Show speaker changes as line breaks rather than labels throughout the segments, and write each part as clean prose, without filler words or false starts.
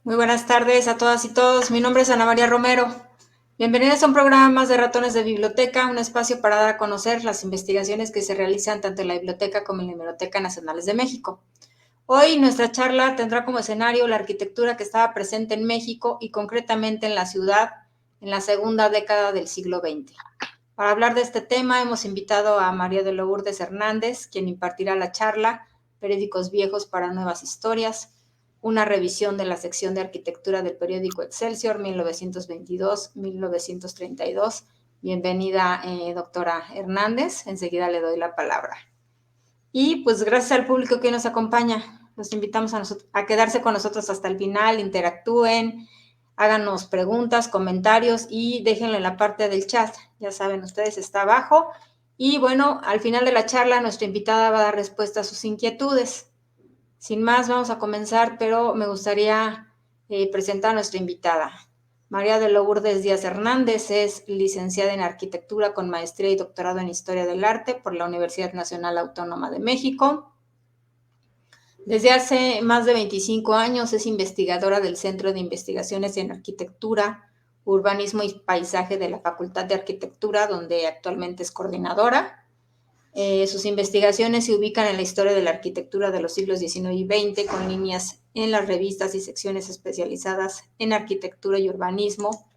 Muy buenas tardes a todas y todos. Mi nombre es Ana María Romero. Bienvenidos a un programa más de Ratones de Biblioteca, un espacio para dar a conocer las investigaciones que se realizan tanto en la Biblioteca como en la Biblioteca Nacionales de México. Hoy nuestra charla tendrá como escenario la arquitectura que estaba presente en México y concretamente en la ciudad en la segunda década del siglo XX. Para hablar de este tema hemos invitado a María de Lourdes Hernández, quien impartirá la charla Periódicos viejos para nuevas historias, una revisión de la sección de arquitectura del periódico Excelsior 1922-1932. Bienvenida, doctora Hernández. Enseguida le doy la palabra. Y pues gracias al público que nos acompaña. Los invitamos a quedarse con nosotros hasta el final, interactúen, háganos preguntas, comentarios y déjenlo en la parte del chat. Ya saben, ustedes está abajo. Y bueno, al final de la charla nuestra invitada va a dar respuesta a sus inquietudes. Sin más, vamos a comenzar, pero me gustaría presentar a nuestra invitada. María de Lourdes Díaz Hernández es licenciada en Arquitectura con maestría y doctorado en Historia del Arte por la Universidad Nacional Autónoma de México. Desde hace más de 25 años es investigadora del Centro de Investigaciones en Arquitectura, Urbanismo y Paisaje de la Facultad de Arquitectura, donde actualmente es coordinadora. Sus investigaciones se ubican en la historia de la arquitectura de los siglos XIX y XX, con líneas en las revistas y secciones especializadas en arquitectura y urbanismo,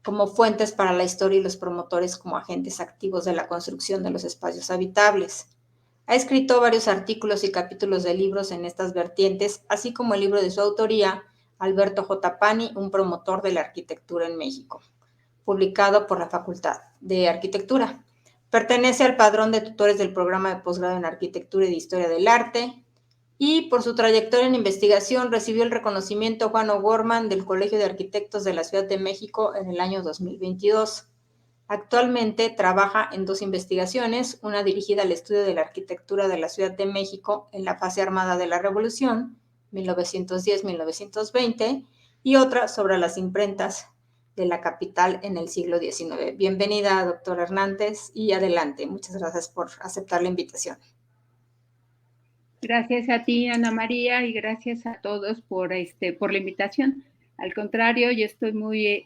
como fuentes para la historia y los promotores como agentes activos de la construcción de los espacios habitables. Ha escrito varios artículos y capítulos de libros en estas vertientes, así como el libro de su autoría, Alberto J. Pani, un promotor de la arquitectura en México, publicado por la Facultad de Arquitectura. Pertenece al padrón de tutores del programa de posgrado en Arquitectura y de Historia del Arte, y por su trayectoria en investigación recibió el reconocimiento Juan O'Gorman del Colegio de Arquitectos de la Ciudad de México en el año 2022. Actualmente trabaja en dos investigaciones, una dirigida al estudio de la arquitectura de la Ciudad de México en la fase armada de la Revolución, 1910-1920, y otra sobre las imprentas de la capital en el siglo XIX. Bienvenida, doctora Hernández, y adelante. Muchas gracias por aceptar la invitación.
Gracias a ti, Ana María, y gracias a todos por la invitación. Al contrario, yo estoy muy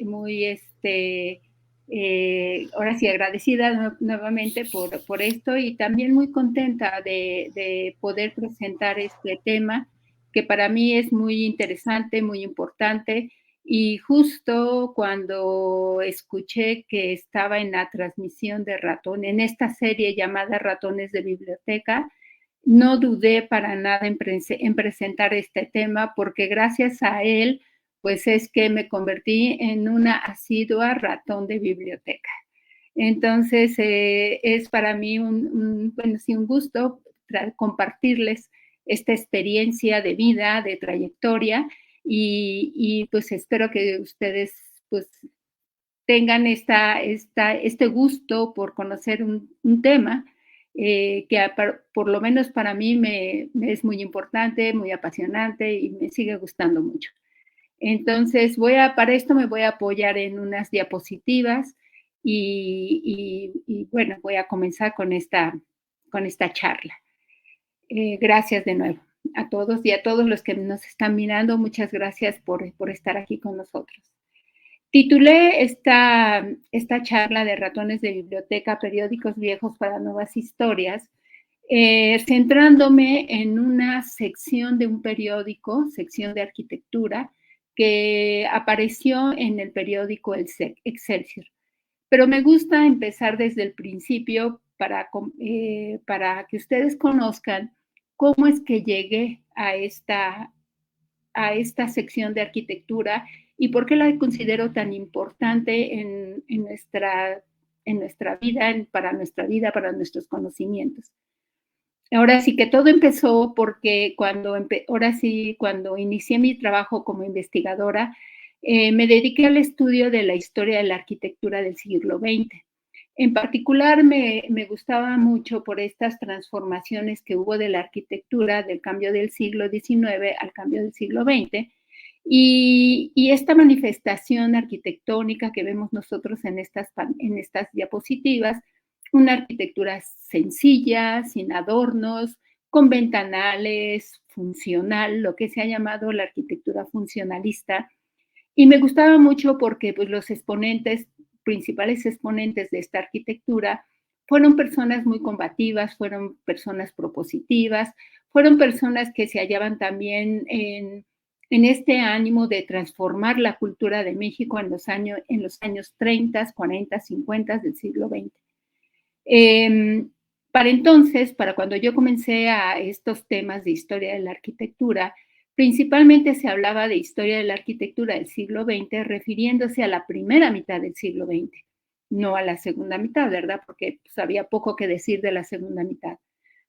ahora sí agradecida nuevamente por esto y también muy contenta de poder presentar este tema que para mí es muy interesante, muy importante. Y justo cuando escuché que estaba en la transmisión de Ratón, en esta serie llamada Ratones de Biblioteca, no dudé para nada en presentar este tema porque gracias a él, pues es que me convertí en una asidua ratón de biblioteca. Entonces, es para mí un gusto compartirles esta experiencia de vida, de trayectoria, y pues espero que ustedes pues tengan este gusto por conocer un tema que por lo menos para mí me es muy importante, muy apasionante y me sigue gustando mucho. Entonces, para esto me voy a apoyar en unas diapositivas y bueno, voy a comenzar con esta charla. Gracias de nuevo a todos y a todos los que nos están mirando. Muchas gracias por estar aquí con nosotros. Titulé esta charla de Ratones de Biblioteca, Periódicos viejos para nuevas historias, centrándome en una sección de un periódico, sección de arquitectura, que apareció en el periódico Excelsior. Pero me gusta empezar desde el principio para que ustedes conozcan cómo es que llegué a esta sección de arquitectura y por qué la considero tan importante en nuestra vida, para nuestros conocimientos. Ahora sí que todo empezó porque cuando inicié mi trabajo como investigadora, me dediqué al estudio de la historia de la arquitectura del siglo XX. En particular, me gustaba mucho por estas transformaciones que hubo de la arquitectura del cambio del siglo XIX al cambio del siglo XX, y esta manifestación arquitectónica que vemos nosotros en estas diapositivas, una arquitectura sencilla, sin adornos, con ventanales, funcional, lo que se ha llamado la arquitectura funcionalista, y me gustaba mucho porque pues, los principales exponentes de esta arquitectura, fueron personas muy combativas, fueron personas propositivas, fueron personas que se hallaban también en este ánimo de transformar la cultura de México en los años 30, 40, 50 del siglo XX. Para entonces, para cuando yo comencé a estos temas de historia de la arquitectura, principalmente se hablaba de historia de la arquitectura del siglo XX refiriéndose a la primera mitad del siglo XX, no a la segunda mitad, ¿verdad? Porque pues, había poco que decir de la segunda mitad.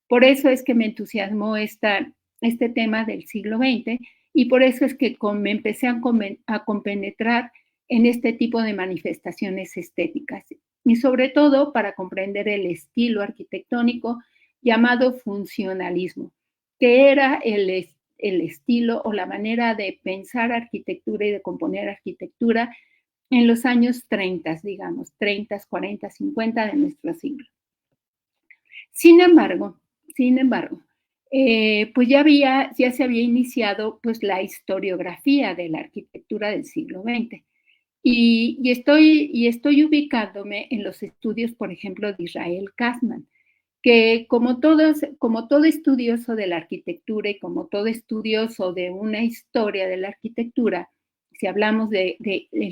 Por eso es que me entusiasmó este tema del siglo XX y por eso es que me empecé a compenetrar en este tipo de manifestaciones estéticas y sobre todo para comprender el estilo arquitectónico llamado funcionalismo, que era el estilo o la manera de pensar arquitectura y de componer arquitectura en los años 30, digamos, 30, 40, 50 de nuestro siglo. Sin embargo, pues ya se había iniciado pues la historiografía de la arquitectura del siglo XX. Y estoy ubicándome en los estudios, por ejemplo, de Israel Katzman, que como todo estudioso de la arquitectura y como todo estudioso de una historia de la arquitectura, si hablamos del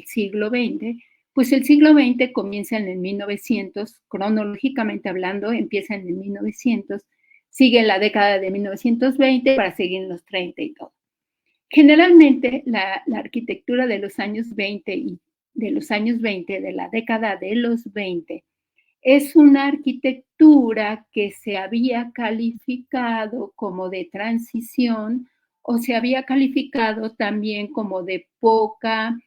siglo XX, pues el siglo XX comienza en el 1900, cronológicamente hablando, empieza en el 1900, sigue en la década de 1920 para seguir en los 30 y todo. Generalmente la arquitectura de los años 20 y de la década de los 20, es una arquitectura que se había calificado como de transición o se había calificado también como de poca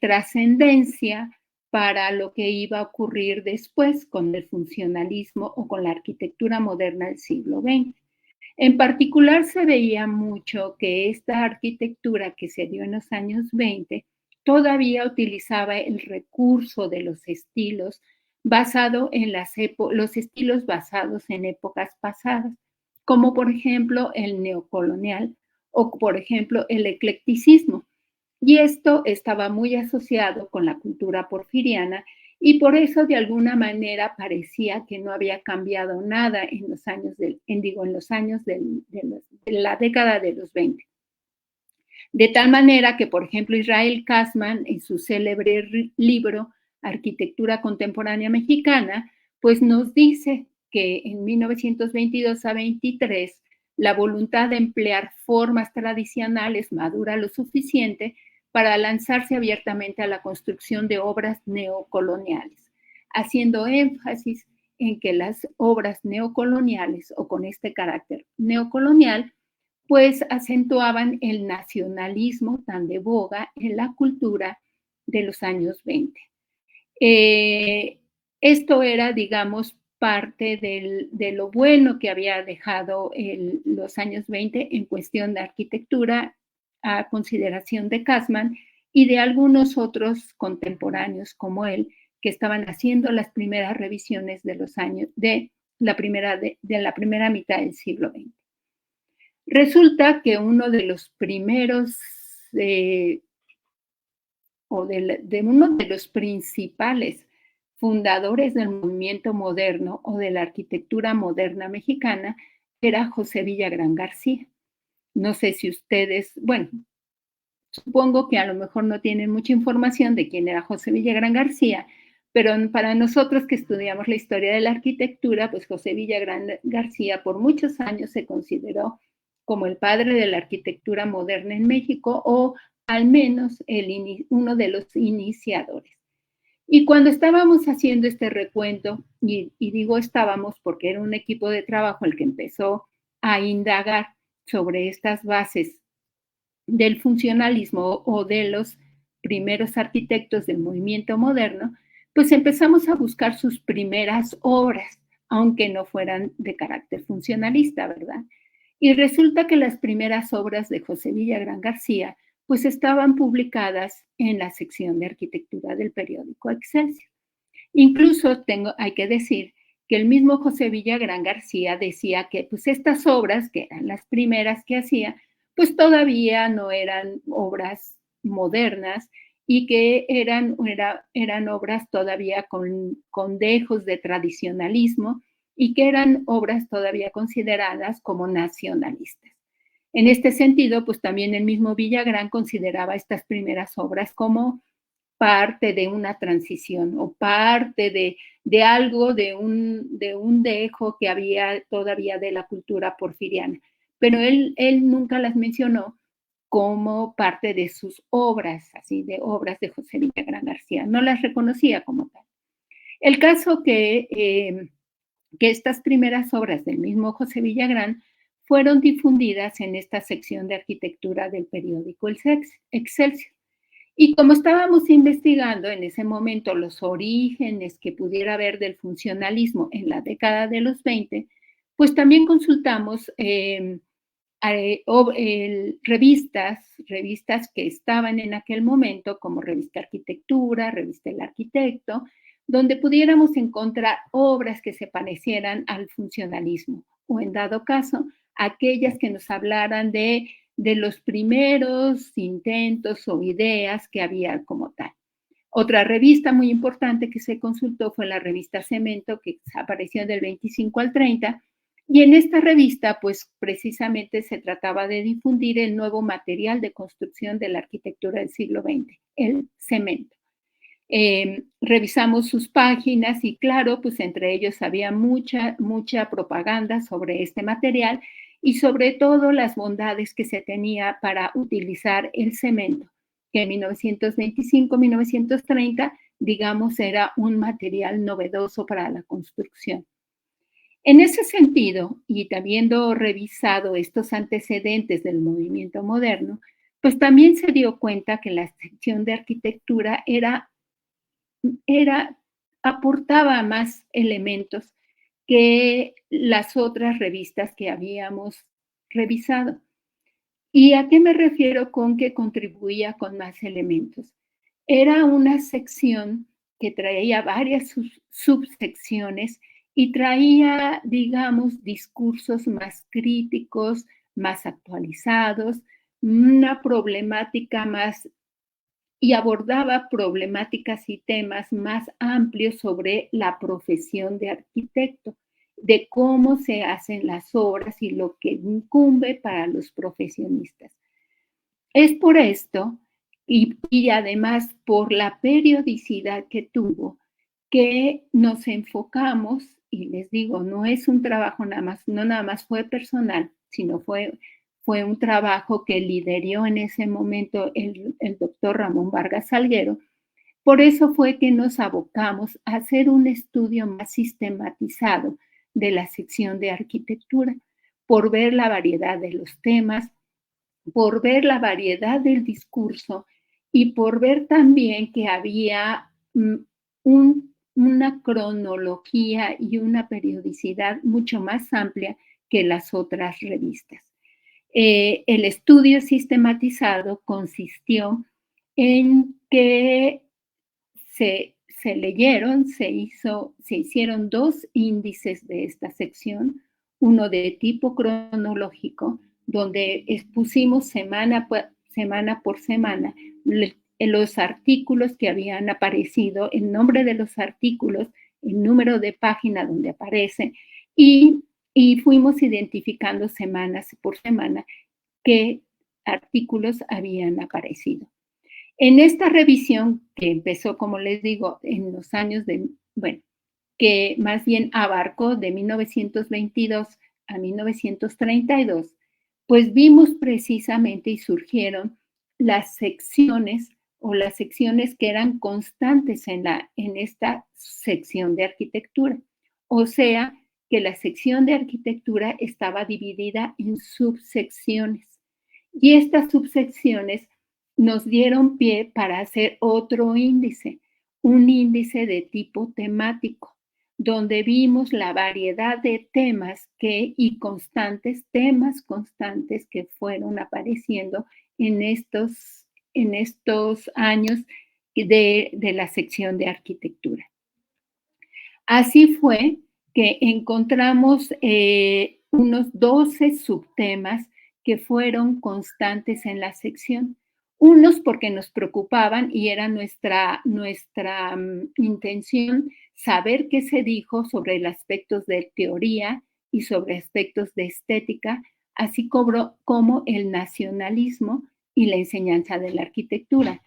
trascendencia para lo que iba a ocurrir después con el funcionalismo o con la arquitectura moderna del siglo XX. En particular, se veía mucho que esta arquitectura que se dio en los años 20 todavía utilizaba el recurso de los estilos basado en los estilos basados en épocas pasadas, como por ejemplo el neocolonial o por ejemplo el eclecticismo. Y esto estaba muy asociado con la cultura porfiriana y por eso de alguna manera parecía que no había cambiado nada en los años de la década de los 20. De tal manera que, por ejemplo, Israel Katzman, en su célebre libro Arquitectura Contemporánea Mexicana, pues nos dice que en 1922 a 23 la voluntad de emplear formas tradicionales madura lo suficiente para lanzarse abiertamente a la construcción de obras neocoloniales, haciendo énfasis en que las obras neocoloniales o con este carácter neocolonial pues acentuaban el nacionalismo tan de boga en la cultura de los años 20. Esto era, digamos, parte de lo bueno que había dejado los años 20 en cuestión de arquitectura a consideración de Katzman y de algunos otros contemporáneos como él que estaban haciendo las primeras revisiones de los años de la primera mitad del siglo XX. Resulta que uno de los primeros uno de los principales fundadores del movimiento moderno o de la arquitectura moderna mexicana era José Villagrán García. No sé si ustedes, bueno, supongo que a lo mejor no tienen mucha información de quién era José Villagrán García, pero para nosotros que estudiamos la historia de la arquitectura, pues José Villagrán García por muchos años se consideró como el padre de la arquitectura moderna en México o al menos uno de los iniciadores. Y cuando estábamos haciendo este recuento, y digo estábamos porque era un equipo de trabajo el que empezó a indagar sobre estas bases del funcionalismo o de los primeros arquitectos del movimiento moderno, pues empezamos a buscar sus primeras obras, aunque no fueran de carácter funcionalista, ¿verdad? Y resulta que las primeras obras de José Villagrán García pues estaban publicadas en la sección de arquitectura del periódico Excelsior. Incluso hay que decir que el mismo José Villagrán García decía que pues estas obras, que eran las primeras que hacía, pues todavía no eran obras modernas y que eran obras todavía con dejos de tradicionalismo y que eran obras todavía consideradas como nacionalistas. En este sentido, pues también el mismo Villagrán consideraba estas primeras obras como parte de una transición o parte de algo, de un dejo que había todavía de la cultura porfiriana. Pero él nunca las mencionó como parte de sus obras, así de obras de José Villagrán García. No las reconocía como tal. El caso que estas primeras obras del mismo José Villagrán fueron difundidas en esta sección de arquitectura del periódico Excelsior. Y como estábamos investigando en ese momento los orígenes que pudiera haber del funcionalismo en la década de los 20, pues también consultamos revistas que estaban en aquel momento, como Revista Arquitectura, Revista El Arquitecto, donde pudiéramos encontrar obras que se parecieran al funcionalismo, o en dado caso, aquellas que nos hablaran de los primeros intentos o ideas que había como tal. Otra revista muy importante que se consultó fue la revista Cemento, que apareció del 25 al 30, y en esta revista, pues precisamente se trataba de difundir el nuevo material de construcción de la arquitectura del siglo XX, el cemento. Revisamos sus páginas y claro, pues entre ellos había mucha propaganda sobre este material y sobre todo las bondades que se tenía para utilizar el cemento, que en 1925-1930, digamos, era un material novedoso para la construcción. En ese sentido, y habiendo revisado estos antecedentes del movimiento moderno, pues también se dio cuenta que la sección de arquitectura aportaba más elementos que las otras revistas que habíamos revisado. ¿Y a qué me refiero con que contribuía con más elementos? Era una sección que traía varias subsecciones y traía, digamos, discursos más críticos, más actualizados, una problemática más y abordaba problemáticas y temas más amplios sobre la profesión de arquitecto, de cómo se hacen las obras y lo que incumbe para los profesionistas. Es por esto y además por la periodicidad que tuvo que nos enfocamos, y les digo, no es un trabajo no nada más fue personal, sino fue un trabajo que lideró en ese momento el doctor Ramón Vargas Salguero. Por eso fue que nos abocamos a hacer un estudio más sistematizado de la sección de arquitectura, por ver la variedad de los temas, por ver la variedad del discurso y por ver también que había una cronología y una periodicidad mucho más amplia que las otras revistas. El estudio sistematizado consistió en que se hicieron 2 índices de esta sección, uno de tipo cronológico, donde expusimos semana por semana los artículos que habían aparecido, el nombre de los artículos, el número de página donde aparece, y fuimos identificando semanas por semana qué artículos habían aparecido. En esta revisión, que empezó, como les digo, en los años que más bien abarcó de 1922 a 1932, pues vimos precisamente y surgieron las secciones que eran constantes en esta sección de arquitectura. O sea, que la sección de arquitectura estaba dividida en subsecciones. Y estas subsecciones nos dieron pie para hacer otro índice, un índice de tipo temático, donde vimos la variedad de temas temas constantes que fueron apareciendo en estos años de la sección de arquitectura. Así fue que encontramos unos 12 subtemas que fueron constantes en la sección. Unos porque nos preocupaban y era nuestra intención saber qué se dijo sobre los aspectos de teoría y sobre aspectos de estética, así como el nacionalismo y la enseñanza de la arquitectura.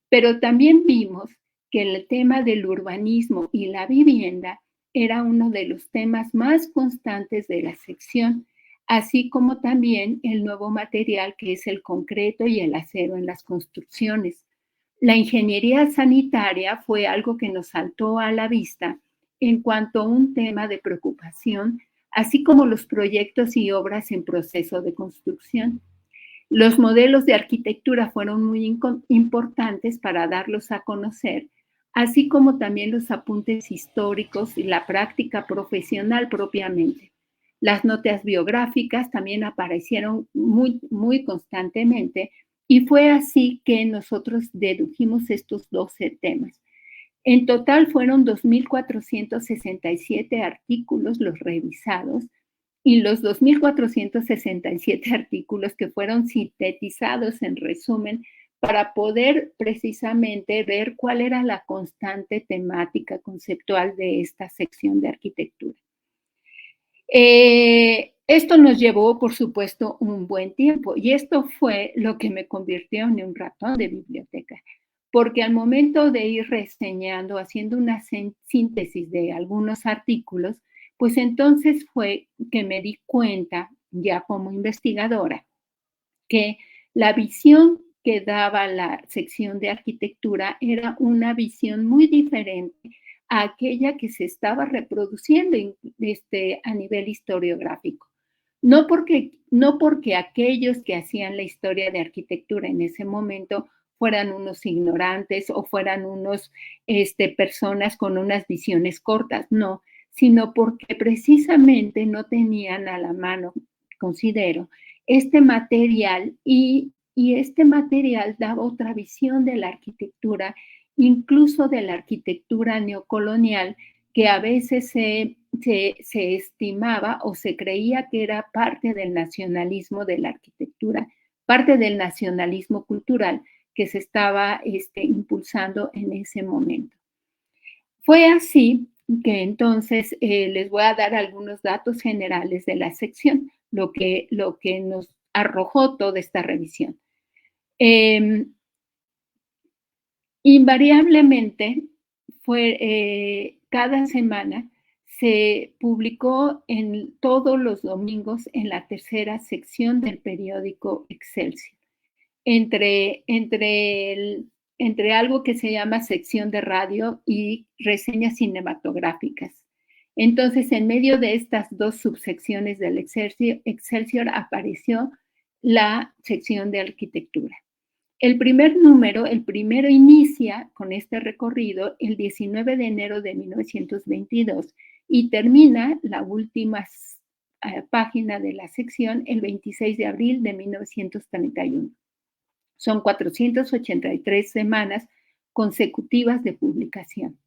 Pero también vimos que el tema del urbanismo y la vivienda era uno de los temas más constantes de la sección, así como también el nuevo material que es el concreto y el acero en las construcciones. La ingeniería sanitaria fue algo que nos saltó a la vista en cuanto a un tema de preocupación, así como los proyectos y obras en proceso de construcción. Los modelos de arquitectura fueron muy importantes para darlos a conocer, así como también los apuntes históricos y la práctica profesional propiamente. Las notas biográficas también aparecieron muy constantemente y fue así que nosotros dedujimos estos 12 temas. En total fueron 2.467 artículos los revisados y los 2.467 artículos que fueron sintetizados en resumen para poder precisamente ver cuál era la constante temática conceptual de esta sección de arquitectura. Esto nos llevó, por supuesto, un buen tiempo y esto fue lo que me convirtió en un ratón de biblioteca, porque al momento de ir reseñando, haciendo una síntesis de algunos artículos, pues entonces fue que me di cuenta, ya como investigadora, que la visión que daba la sección de arquitectura era una visión muy diferente a aquella que se estaba reproduciendo a nivel historiográfico. No porque aquellos que hacían la historia de arquitectura en ese momento fueran unos ignorantes o fueran unos personas con unas visiones cortas, no, sino porque precisamente no tenían a la mano, considero, este material y este material daba otra visión de la arquitectura, incluso de la arquitectura neocolonial, que a veces se estimaba o se creía que era parte del nacionalismo de la arquitectura, parte del nacionalismo cultural que se estaba impulsando en ese momento. Fue así que entonces les voy a dar algunos datos generales de la sección, lo que nos arrojó toda esta revisión. Invariablemente cada semana se publicó en todos los domingos en la tercera sección del periódico Excelsior, entre algo que se llama sección de radio y reseñas cinematográficas. Entonces, en medio de estas dos subsecciones del Excelsior apareció la sección de arquitectura. El primero inicia con este recorrido el 19 de enero de 1922 y termina la última página de la sección el 26 de abril de 1931. Son 483 semanas consecutivas de publicación.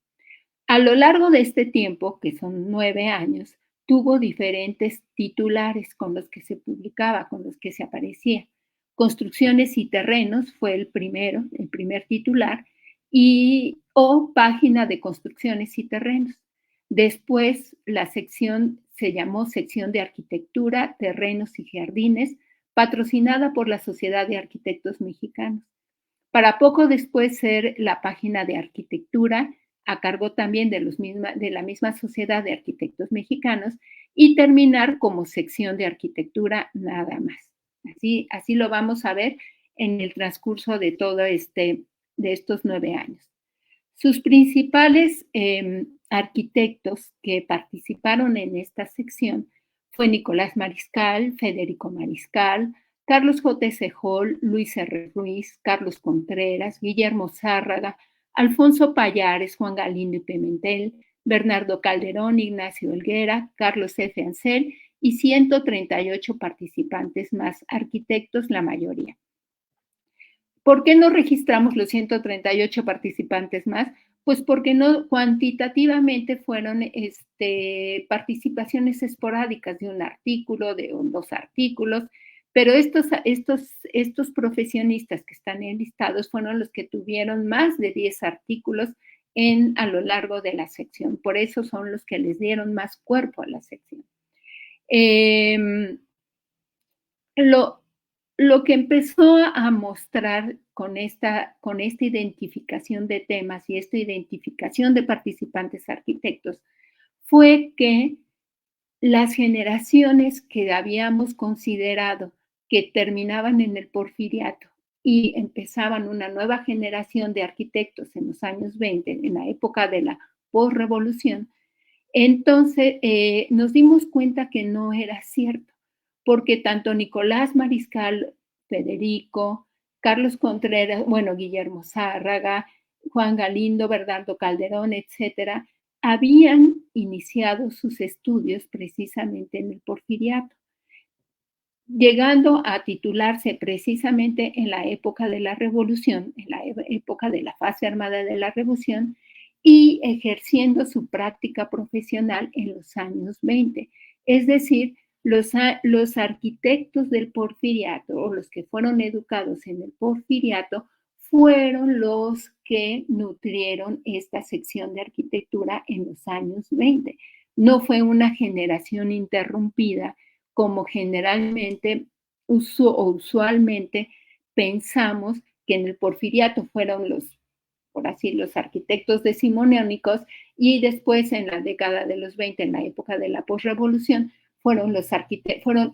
A lo largo de este tiempo, que son 9 años, tuvo diferentes titulares con los que se publicaba, con los que se aparecía. Construcciones y terrenos fue el primer titular, o página de construcciones y terrenos. Después la sección se llamó sección de arquitectura, terrenos y jardines, patrocinada por la Sociedad de Arquitectos Mexicanos. Para poco después ser la página de arquitectura, a cargo también de la misma Sociedad de Arquitectos Mexicanos, y terminar como sección de arquitectura nada más. Así lo vamos a ver en el transcurso de todo de estos 9 años. Sus principales arquitectos que participaron en esta sección fue Nicolás Mariscal, Federico Mariscal, Carlos J. Sejol, Luis R. Ruiz, Carlos Contreras, Guillermo Zárraga, Alfonso Payares, Juan Galindo y Pimentel, Bernardo Calderón, Ignacio Helguera, Carlos F. Ansel y 138 participantes más, arquitectos la mayoría. ¿Por qué no registramos los 138 participantes más? Pues porque no cuantitativamente fueron participaciones esporádicas de un artículo, de 2 artículos, pero estos profesionistas que están enlistados fueron los que tuvieron más de 10 artículos a lo largo de la sección. Por eso son los que les dieron más cuerpo a la sección. Lo que empezó a mostrar con esta identificación de temas y esta identificación de participantes arquitectos fue que las generaciones que habíamos considerado que terminaban en el Porfiriato y empezaban una nueva generación de arquitectos en los años 20, en la época de la posrevolución, entonces nos dimos cuenta que no era cierto, porque tanto Nicolás Mariscal, Federico, Carlos Contreras, bueno, Guillermo Zárraga, Juan Galindo, Bernardo Calderón, etcétera, habían iniciado sus estudios precisamente en el Porfiriato, llegando a titularse precisamente en la época de la Revolución, en la época de la fase armada de la Revolución, y ejerciendo su práctica profesional en los años 20. Es decir, los arquitectos del Porfiriato o los que fueron educados en el Porfiriato fueron los que nutrieron esta sección de arquitectura en los años 20. No fue una generación interrumpida como generalmente o usualmente pensamos que en el Porfiriato fueron por así, los arquitectos decimonónicos, y después en la década de los 20, en la época de la posrevolución, fueron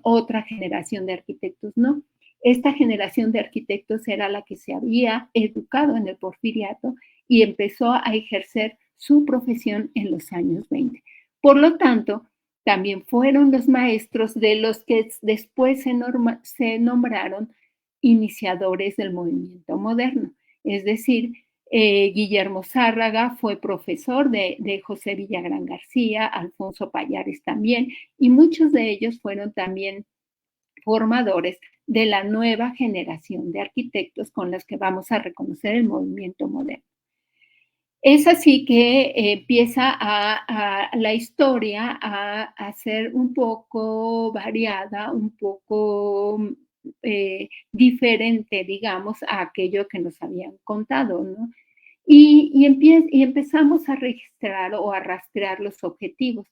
otra generación de arquitectos, ¿no? Esta generación de arquitectos era la que se había educado en el Porfiriato y empezó a ejercer su profesión en los años 20. Por lo tanto, también fueron los maestros de los que después se nombraron iniciadores del movimiento moderno. Es decir, Guillermo Zárraga fue profesor de José Villagrán García, Alfonso Pallares también, y muchos de ellos fueron también formadores de la nueva generación de arquitectos con los que vamos a reconocer el movimiento moderno. Es así que empieza la historia a ser un poco variada, un poco diferente, digamos, a aquello que nos habían contado, ¿no? Y empezamos a registrar o a rastrear los objetivos.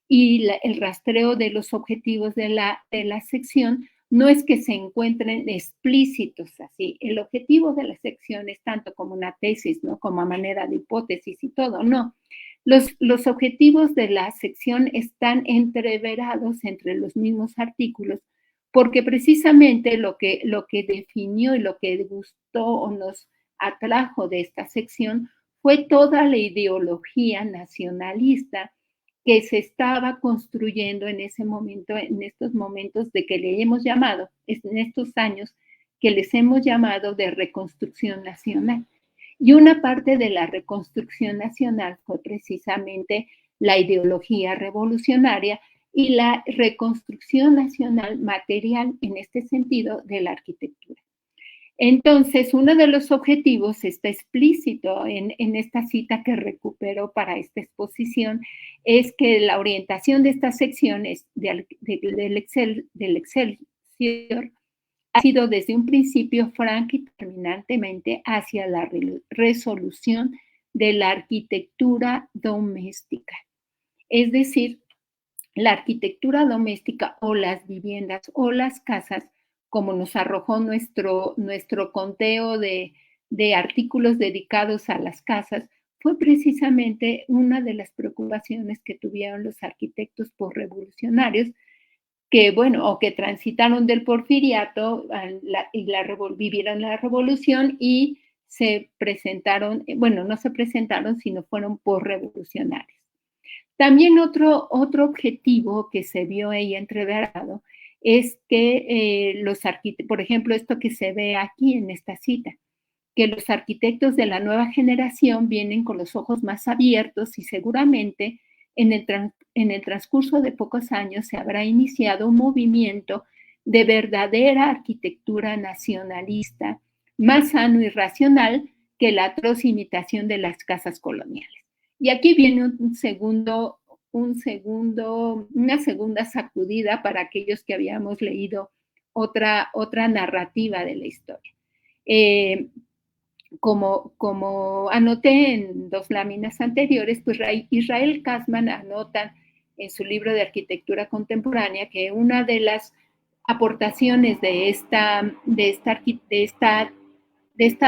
Y el rastreo de los objetivos de la sección no es que se encuentren explícitos así. El objetivo de la sección es tanto como una tesis, ¿no? Como a manera de hipótesis y todo, no. Los objetivos de la sección están entreverados entre los mismos artículos, porque precisamente lo que definió y lo que gustó o nos atrajo de esta sección fue toda la ideología nacionalista que se estaba construyendo en ese momento, en estos momentos de que le hemos llamado, en estos años que les hemos llamado de reconstrucción nacional. Y una parte de la reconstrucción nacional fue precisamente la ideología revolucionaria y la reconstrucción nacional material, en este sentido, de la arquitectura. Entonces, uno de los objetivos está explícito en esta cita que recupero para esta exposición, es que la orientación de estas secciones del Excelsior ha sido desde un principio franca y terminantemente hacia la resolución de la arquitectura doméstica. Es decir, la arquitectura doméstica o las viviendas o las casas, como nos arrojó nuestro conteo de artículos dedicados a las casas, fue precisamente una de las preocupaciones que tuvieron los arquitectos posrevolucionarios, que, bueno, o que transitaron del Porfiriato vivieron la revolución y se presentaron, bueno, no se presentaron, sino fueron posrevolucionarios. También otro objetivo que se vio ahí entreverado es que por ejemplo, esto que se ve aquí en esta cita, que los arquitectos de la nueva generación vienen con los ojos más abiertos y seguramente en el transcurso de pocos años se habrá iniciado un movimiento de verdadera arquitectura nacionalista, más sano y racional que la atroz imitación de las casas coloniales. Y aquí viene una segunda sacudida para aquellos que habíamos leído otra narrativa de la historia. Como anoté en 2 láminas anteriores, pues Israel Katzman anota en su libro de arquitectura contemporánea que una de las aportaciones de esta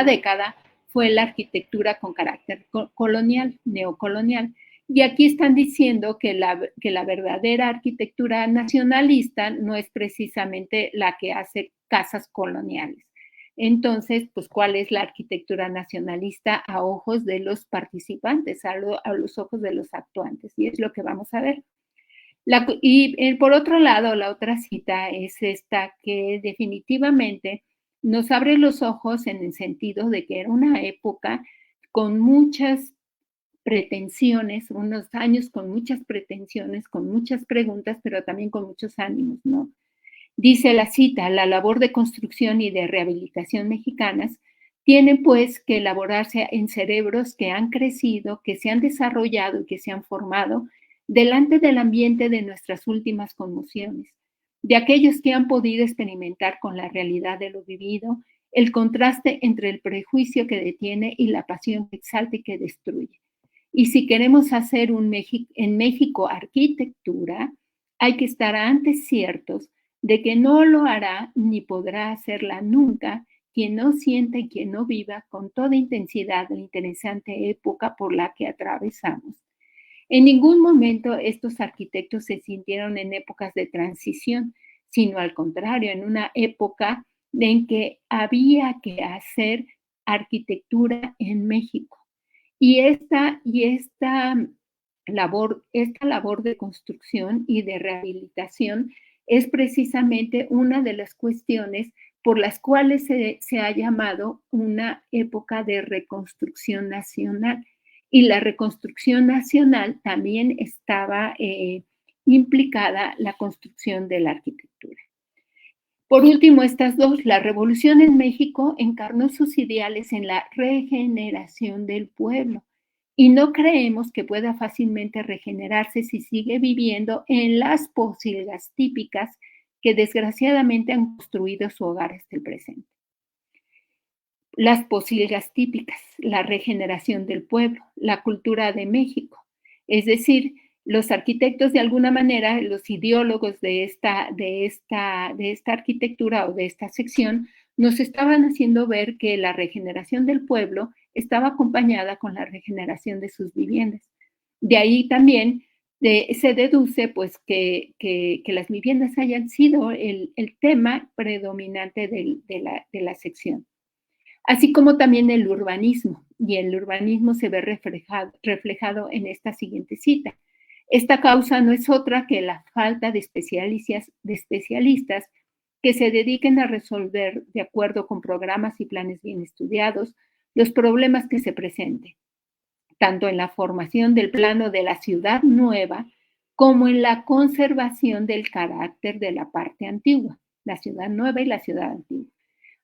década fue la arquitectura con carácter colonial, neocolonial. Y aquí están diciendo que la verdadera arquitectura nacionalista no es precisamente la que hace casas coloniales. Entonces, pues, ¿cuál es la arquitectura nacionalista a ojos de los participantes, a los ojos de los actuantes? Y es lo que vamos a ver. Por otro lado, la otra cita es esta que definitivamente nos abre los ojos en el sentido de que era una época con muchas pretensiones, unos años con muchas pretensiones, con muchas preguntas, pero también con muchos ánimos, ¿no? Dice la cita, la labor de construcción y de rehabilitación mexicanas tiene pues que elaborarse en cerebros que han crecido, que se han desarrollado y que se han formado delante del ambiente de nuestras últimas conmociones, de aquellos que han podido experimentar con la realidad de lo vivido, el contraste entre el prejuicio que detiene y la pasión que exalta y que destruye. Y si queremos hacer en México arquitectura, hay que estar antes ciertos de que no lo hará ni podrá hacerla nunca quien no sienta y quien no viva con toda intensidad la interesante época por la que atravesamos. En ningún momento estos arquitectos se sintieron en épocas de transición, sino al contrario, en una época en que había que hacer arquitectura en México. Y esta labor de construcción y de rehabilitación es precisamente una de las cuestiones por las cuales se ha llamado una época de reconstrucción nacional. Y la reconstrucción nacional también estaba implicada la construcción de la arquitectura. Por último, estas dos, la revolución en México encarnó sus ideales en la regeneración del pueblo y no creemos que pueda fácilmente regenerarse si sigue viviendo en las posilgas típicas que desgraciadamente han construido su hogar hasta el presente. Las posilgas típicas, la regeneración del pueblo, la cultura de México, es decir, los arquitectos de alguna manera, los ideólogos de esta arquitectura o de esta sección, nos estaban haciendo ver que la regeneración del pueblo estaba acompañada con la regeneración de sus viviendas. De ahí también se deduce pues que las viviendas hayan sido el tema predominante de la sección. Así como también el urbanismo, y el urbanismo se ve reflejado en esta siguiente cita. Esta causa no es otra que la falta de especialistas que se dediquen a resolver, de acuerdo con programas y planes bien estudiados, los problemas que se presenten, tanto en la formación del plano de la ciudad nueva como en la conservación del carácter de la parte antigua, la ciudad nueva y la ciudad antigua,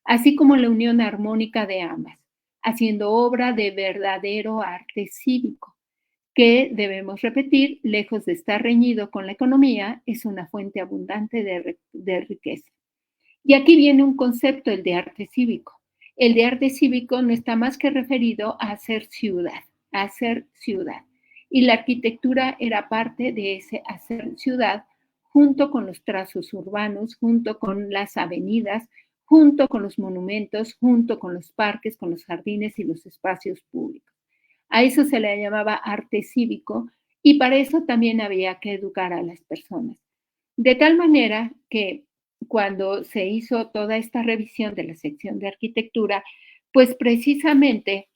así como la unión armónica de ambas, haciendo obra de verdadero arte cívico, que debemos repetir, lejos de estar reñido con la economía, es una fuente abundante de riqueza. Y aquí viene un concepto, el de arte cívico. El de arte cívico no está más que referido a hacer ciudad, Y la arquitectura era parte de ese hacer ciudad, junto con los trazos urbanos, junto con las avenidas, junto con los monumentos, junto con los parques, con los jardines y los espacios públicos. A eso se le llamaba arte cívico y para eso también había que educar a las personas. De tal manera que cuando se hizo toda esta revisión de la sección de arquitectura, pues precisamente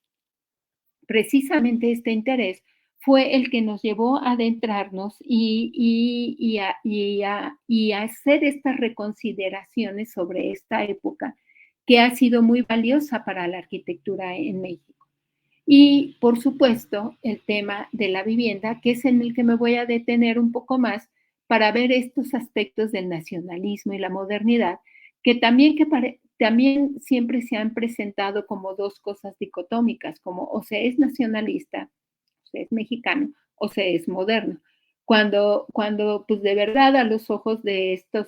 este interés fue el que nos llevó a adentrarnos y a hacer estas reconsideraciones sobre esta época que ha sido muy valiosa para la arquitectura en México. Y, por supuesto, el tema de la vivienda, que es en el que me voy a detener un poco más para ver estos aspectos del nacionalismo y la modernidad, que también también siempre se han presentado como dos cosas dicotómicas, como o se es nacionalista, o se es mexicano, o se es moderno. Cuando pues de verdad a los ojos de estos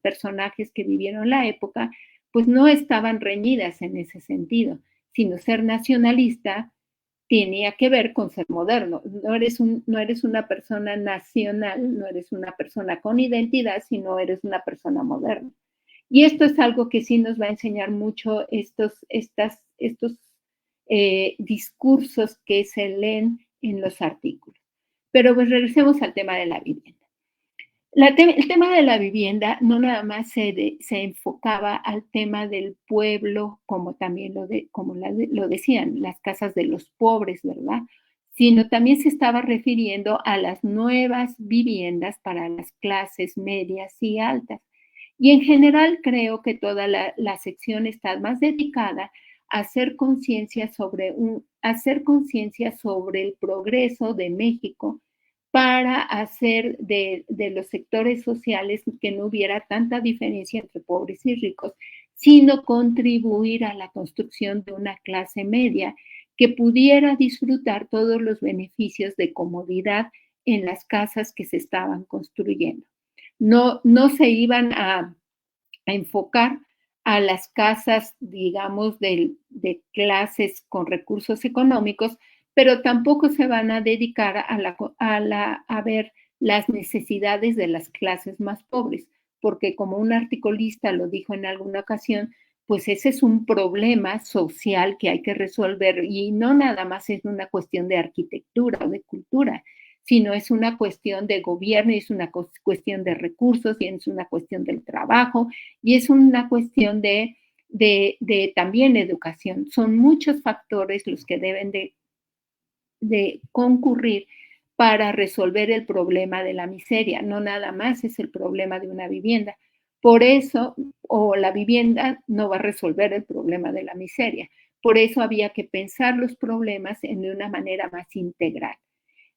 personajes que vivieron la época, pues no estaban reñidas en ese sentido, sino ser nacionalista tenía que ver con ser moderno. No eres una persona nacional, no eres una persona con identidad, sino eres una persona moderna. Y esto es algo que sí nos va a enseñar mucho estos discursos que se leen en los artículos. Pero pues regresemos al tema de la vivienda. El tema de la vivienda no nada más se enfocaba al tema del pueblo, como también lo decían, las casas de los pobres, ¿verdad? Sino también se estaba refiriendo a las nuevas viviendas para las clases medias y altas. Y en general creo que toda la sección está más dedicada a hacer conciencia sobre el progreso de México para hacer de los sectores sociales que no hubiera tanta diferencia entre pobres y ricos, sino contribuir a la construcción de una clase media que pudiera disfrutar todos los beneficios de comodidad en las casas que se estaban construyendo. No se iban a enfocar a las casas, digamos, de clases con recursos económicos, pero tampoco se van a dedicar a ver las necesidades de las clases más pobres, porque como un articulista lo dijo en alguna ocasión, pues ese es un problema social que hay que resolver y no nada más es una cuestión de arquitectura o de cultura, sino es una cuestión de gobierno y es una cuestión de recursos y es una cuestión del trabajo y es una cuestión de también educación. Son muchos factores los que deben de concurrir para resolver el problema de la miseria. No nada más es el problema de una vivienda. Por eso, o la vivienda no va a resolver el problema de la miseria. Por eso había que pensar los problemas de una manera más integral.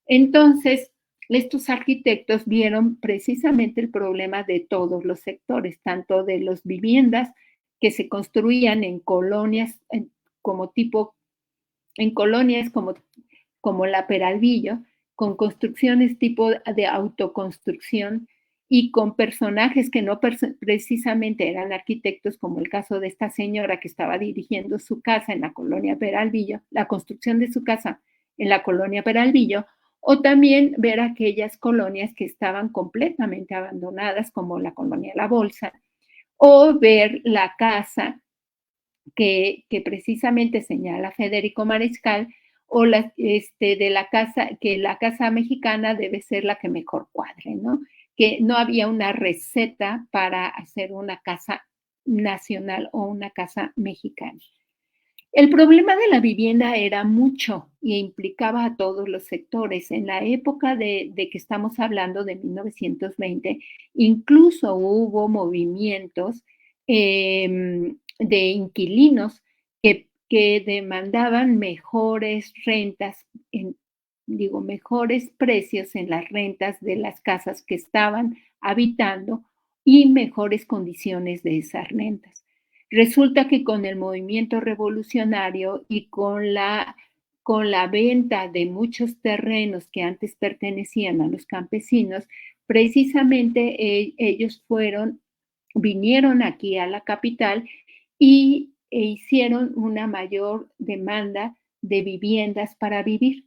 Entonces, estos arquitectos vieron precisamente el problema de todos los sectores, tanto de las viviendas que se construían en colonias en colonias como la Peralvillo, con construcciones tipo de autoconstrucción y con personajes que no precisamente eran arquitectos, como el caso de esta señora que estaba dirigiendo su casa en la colonia Peralvillo, la construcción de su casa en la colonia Peralvillo, o también ver aquellas colonias que estaban completamente abandonadas, como la colonia La Bolsa, o ver la casa que precisamente señala Federico Mariscal, o de la casa, que la casa mexicana debe ser la que mejor cuadre, ¿no? Que no había una receta para hacer una casa nacional o una casa mexicana. El problema de la vivienda era mucho e implicaba a todos los sectores. En la época de que estamos hablando, de 1920, incluso hubo movimientos de inquilinos que demandaban mejores rentas, mejores precios en las rentas de las casas que estaban habitando y mejores condiciones de esas rentas. Resulta que con el movimiento revolucionario y con la venta de muchos terrenos que antes pertenecían a los campesinos, precisamente ellos vinieron aquí a la capital e hicieron una mayor demanda de viviendas para vivir.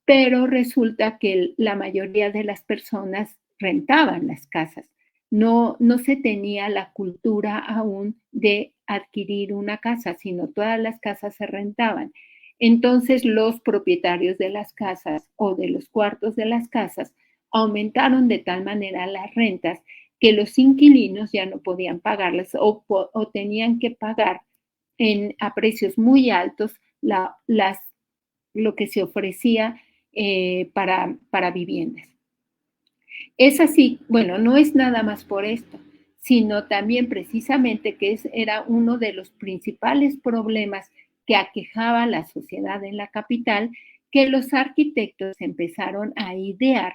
Pero resulta que la mayoría de las personas rentaban las casas. No se tenía la cultura aún de adquirir una casa, sino todas las casas se rentaban. Entonces los propietarios de las casas o de los cuartos de las casas aumentaron de tal manera las rentas que los inquilinos ya no podían pagarlas o tenían que pagar a precios muy altos lo que se ofrecía para viviendas. Es así, bueno, no es nada más por esto, sino también precisamente que era uno de los principales problemas que aquejaba a la sociedad en la capital, que los arquitectos empezaron a idear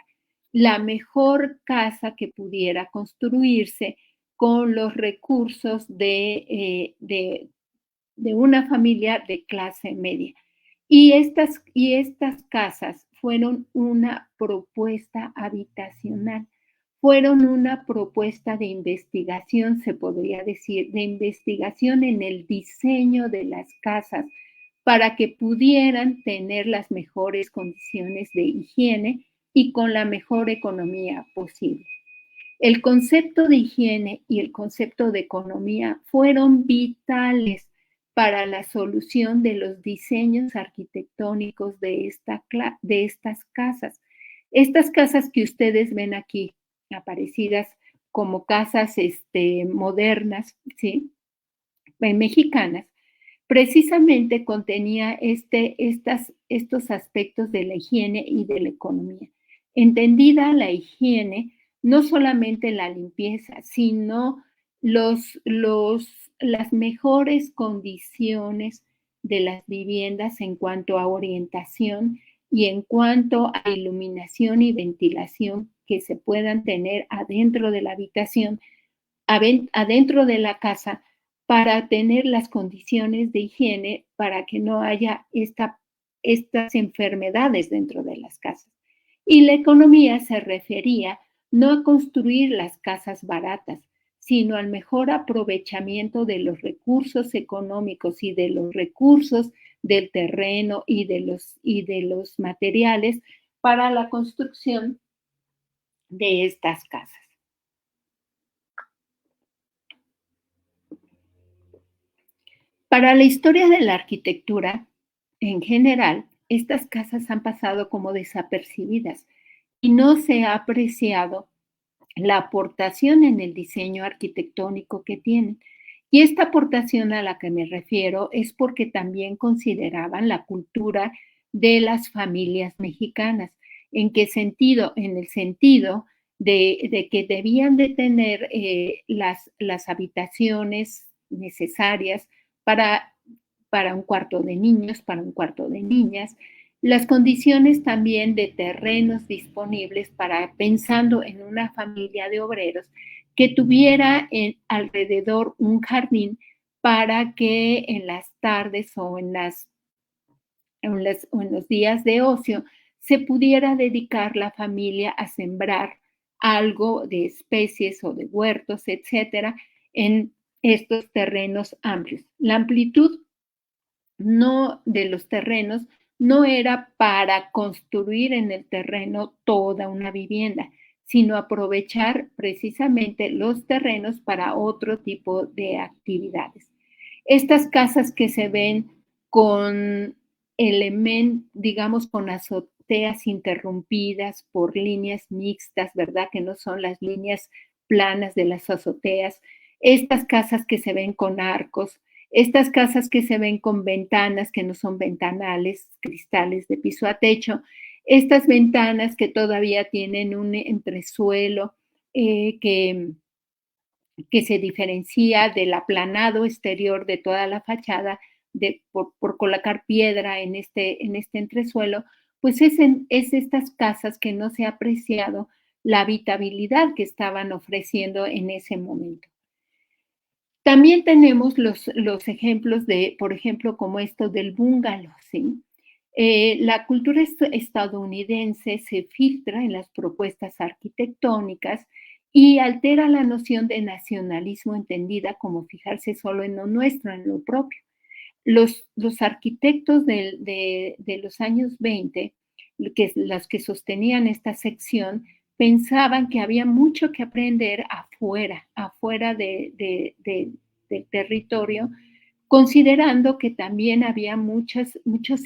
la mejor casa que pudiera construirse con los recursos de una familia de clase media. Y estas casas fueron una propuesta habitacional, fueron una propuesta de investigación, se podría decir, de investigación en el diseño de las casas para que pudieran tener las mejores condiciones de higiene y con la mejor economía posible. El concepto de higiene y el concepto de economía fueron vitales para la solución de los diseños arquitectónicos de estas casas. Estas casas que ustedes ven aquí, aparecidas como casas modernas, ¿sí? Mexicanas, precisamente contenía estos aspectos de la higiene y de la economía. Entendida la higiene, no solamente la limpieza, sino las mejores condiciones de las viviendas en cuanto a orientación y en cuanto a iluminación y ventilación que se puedan tener adentro de la habitación, adentro de la casa, para tener las condiciones de higiene para que no haya estas enfermedades dentro de las casas. Y la economía se refería no a construir las casas baratas, sino al mejor aprovechamiento de los recursos económicos y de los recursos del terreno y de los materiales para la construcción de estas casas. Para la historia de la arquitectura, en general, estas casas han pasado como desapercibidas y no se ha apreciado la aportación en el diseño arquitectónico que tienen. Y esta aportación a la que me refiero es porque también consideraban la cultura de las familias mexicanas. ¿En qué sentido? En el sentido de que debían de tener las habitaciones necesarias para, para un cuarto de niños, para un cuarto de niñas, las condiciones también de terrenos disponibles para, pensando en una familia de obreros, que tuviera alrededor un jardín para que en las tardes o en los días de ocio se pudiera dedicar la familia a sembrar algo de especies o de huertos, etcétera, en estos terrenos amplios. La amplitud no de los terrenos no era para construir en el terreno toda una vivienda, sino aprovechar precisamente los terrenos para otro tipo de actividades. Estas casas que se ven con elementos, digamos, con azoteas interrumpidas por líneas mixtas, ¿verdad? Que no son las líneas planas de las azoteas. Estas casas que se ven con arcos, estas casas que se ven con ventanas que no son ventanales, cristales de piso a techo, estas ventanas que todavía tienen un entresuelo que se diferencia del aplanado exterior de toda la fachada por colocar piedra en este entresuelo, pues es estas casas que no se ha apreciado la habitabilidad que estaban ofreciendo en ese momento. También tenemos los ejemplos de, por ejemplo, como esto del bungalow, ¿sí? La cultura estadounidense se filtra en las propuestas arquitectónicas y altera la noción de nacionalismo entendida como fijarse solo en lo nuestro, en lo propio. Los arquitectos de los años 20, los que sostenían esta sección, pensaban que había mucho que aprender afuera del territorio, considerando que también había muchos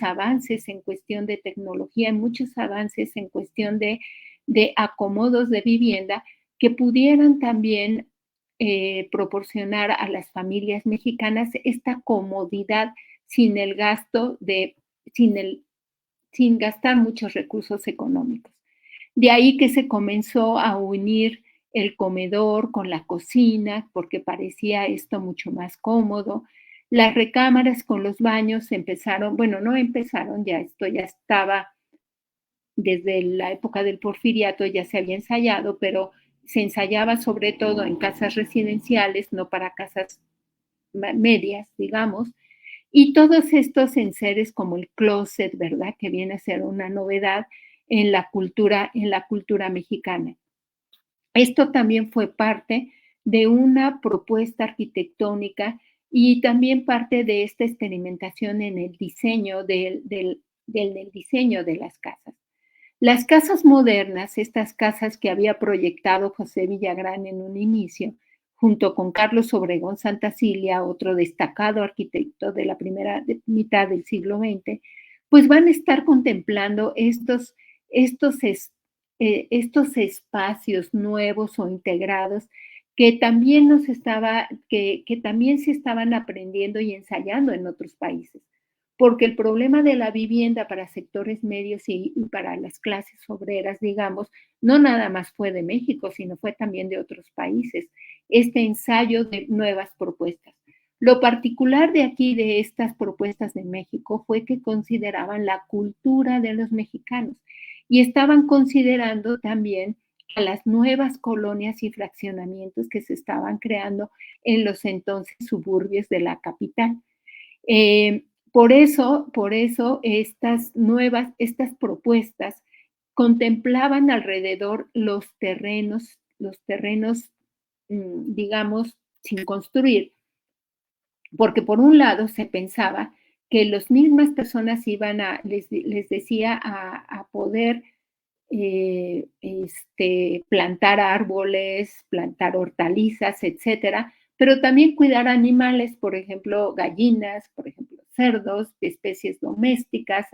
avances en cuestión de tecnología, muchos avances en cuestión de acomodos de vivienda que pudieran también proporcionar a las familias mexicanas esta comodidad sin el gasto sin gastar muchos recursos económicos. De ahí que se comenzó a unir el comedor con la cocina, porque parecía esto mucho más cómodo. Las recámaras con los baños empezaron, bueno, no empezaron, ya esto ya estaba desde la época del Porfiriato, ya se había ensayado, pero se ensayaba sobre todo en casas residenciales, no para casas medias, digamos, y todos estos enseres como el closet, ¿verdad? Que viene a ser una novedad en la cultura mexicana. Esto también fue parte de una propuesta arquitectónica y también parte de esta experimentación en el diseño del diseño de las casas. Las casas modernas, estas casas que había proyectado José Villagrán en un inicio, junto con Carlos Obregón Santacilia, otro destacado arquitecto de la primera mitad del siglo XX, pues van a estar contemplando estos, estos espacios nuevos o integrados que también que también se estaban aprendiendo y ensayando en otros países, porque el problema de la vivienda para sectores medios y para las clases obreras, digamos, no nada más fue de México, sino fue también de otros países, este ensayo de nuevas propuestas. Lo particular de aquí, de estas propuestas de México, fue que consideraban la cultura de los mexicanos y estaban considerando también a las nuevas colonias y fraccionamientos que se estaban creando en los entonces suburbios de la capital. Por eso estas propuestas contemplaban alrededor los terrenos, digamos, sin construir, porque por un lado se pensaba que las mismas personas les decía a poder plantar árboles, plantar hortalizas, etcétera, pero también cuidar animales, por ejemplo, gallinas, por ejemplo, cerdos, especies domésticas,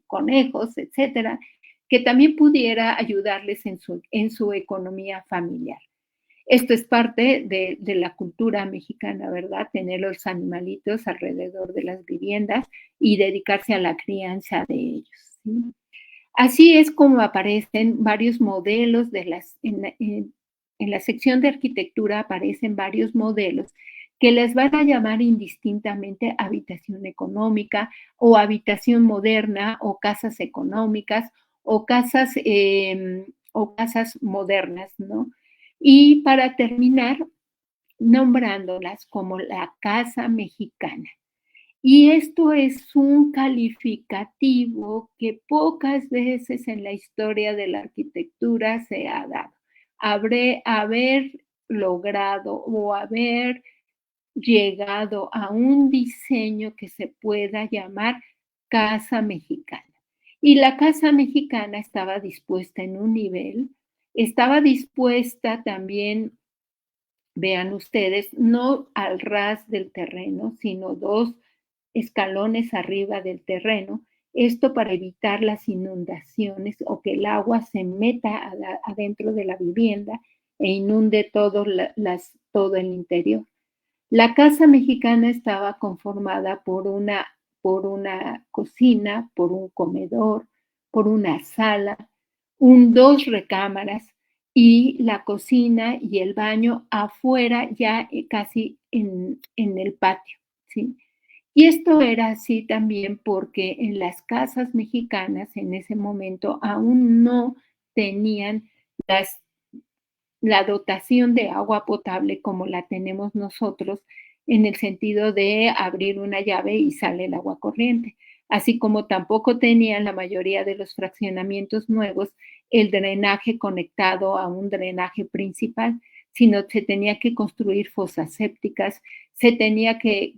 conejos, etcétera, que también pudiera ayudarles en su economía familiar. Esto es parte de la cultura mexicana, ¿verdad? Tener los animalitos alrededor de las viviendas y dedicarse a la crianza de ellos, ¿sí? Así es como aparecen varios modelos en la sección de arquitectura aparecen varios modelos que les van a llamar indistintamente habitación económica o habitación moderna o casas económicas o casas modernas, ¿no? Y para terminar, nombrándolas como la casa mexicana. Y esto es un calificativo que pocas veces en la historia de la arquitectura se ha dado. Haber logrado o haber llegado a un diseño que se pueda llamar casa mexicana. Y la casa mexicana estaba dispuesta en un nivel, estaba dispuesta también, vean ustedes, no al ras del terreno, sino 2 escalones arriba del terreno, esto para evitar las inundaciones o que el agua se meta adentro de la vivienda e inunde todo el interior. La casa mexicana estaba conformada por una cocina, por un comedor, por una sala, 2 recámaras y la cocina y el baño afuera ya casi en el patio, ¿sí? Y esto era así también porque en las casas mexicanas en ese momento aún no tenían la dotación de agua potable como la tenemos nosotros, en el sentido de abrir una llave y sale el agua corriente, así como tampoco tenían la mayoría de los fraccionamientos nuevos el drenaje conectado a un drenaje principal, sino se tenía que construir fosas sépticas, se tenía que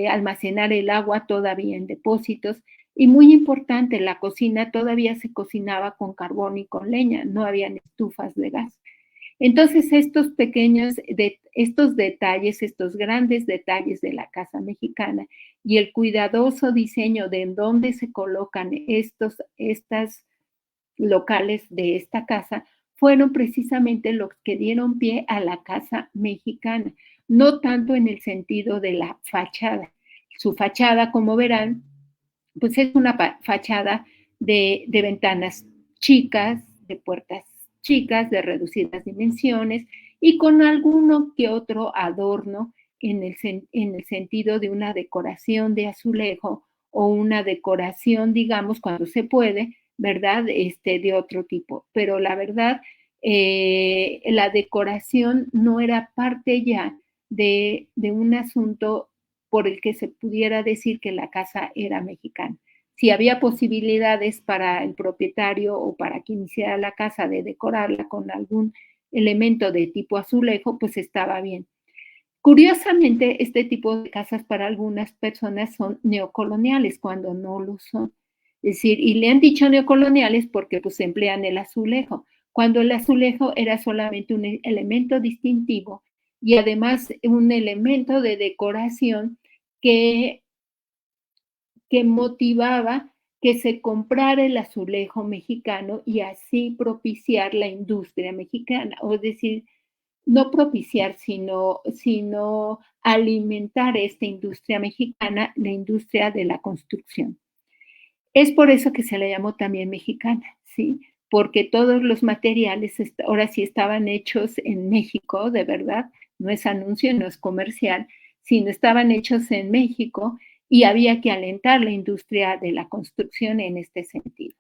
almacenar el agua todavía en depósitos. Y muy importante, la cocina todavía se cocinaba con carbón y con leña, no habían estufas de gas. Entonces, estos detalles, estos grandes detalles de la casa mexicana y el cuidadoso diseño de en dónde se colocan estas locales de esta casa, fueron precisamente los que dieron pie a la casa mexicana, no tanto en el sentido de la fachada. Su fachada, como verán, pues es una fachada de ventanas chicas, de puertas chicas, de reducidas dimensiones y con alguno que otro adorno en el sentido de una decoración de azulejo o una decoración, digamos, cuando se puede, ¿verdad? De otro tipo. Pero la verdad la decoración no era parte ya de un asunto por el que se pudiera decir que la casa era mexicana. Si había posibilidades para el propietario o para quien hiciera la casa de decorarla con algún elemento de tipo azulejo, pues estaba bien. Curiosamente, este tipo de casas para algunas personas son neocoloniales cuando no lo son. Es decir, y le han dicho neocoloniales porque pues emplean el azulejo, cuando el azulejo era solamente un elemento distintivo y además un elemento de decoración que, que motivaba que se comprara el azulejo mexicano y así propiciar la industria mexicana, o es decir, no propiciar, sino alimentar esta industria mexicana, la industria de la construcción. Es por eso que se le llamó también mexicana, ¿sí? Porque todos los materiales ahora sí estaban hechos en México, de verdad, no es anuncio, no es comercial, sino estaban hechos en México y había que alentar la industria de la construcción en este sentido.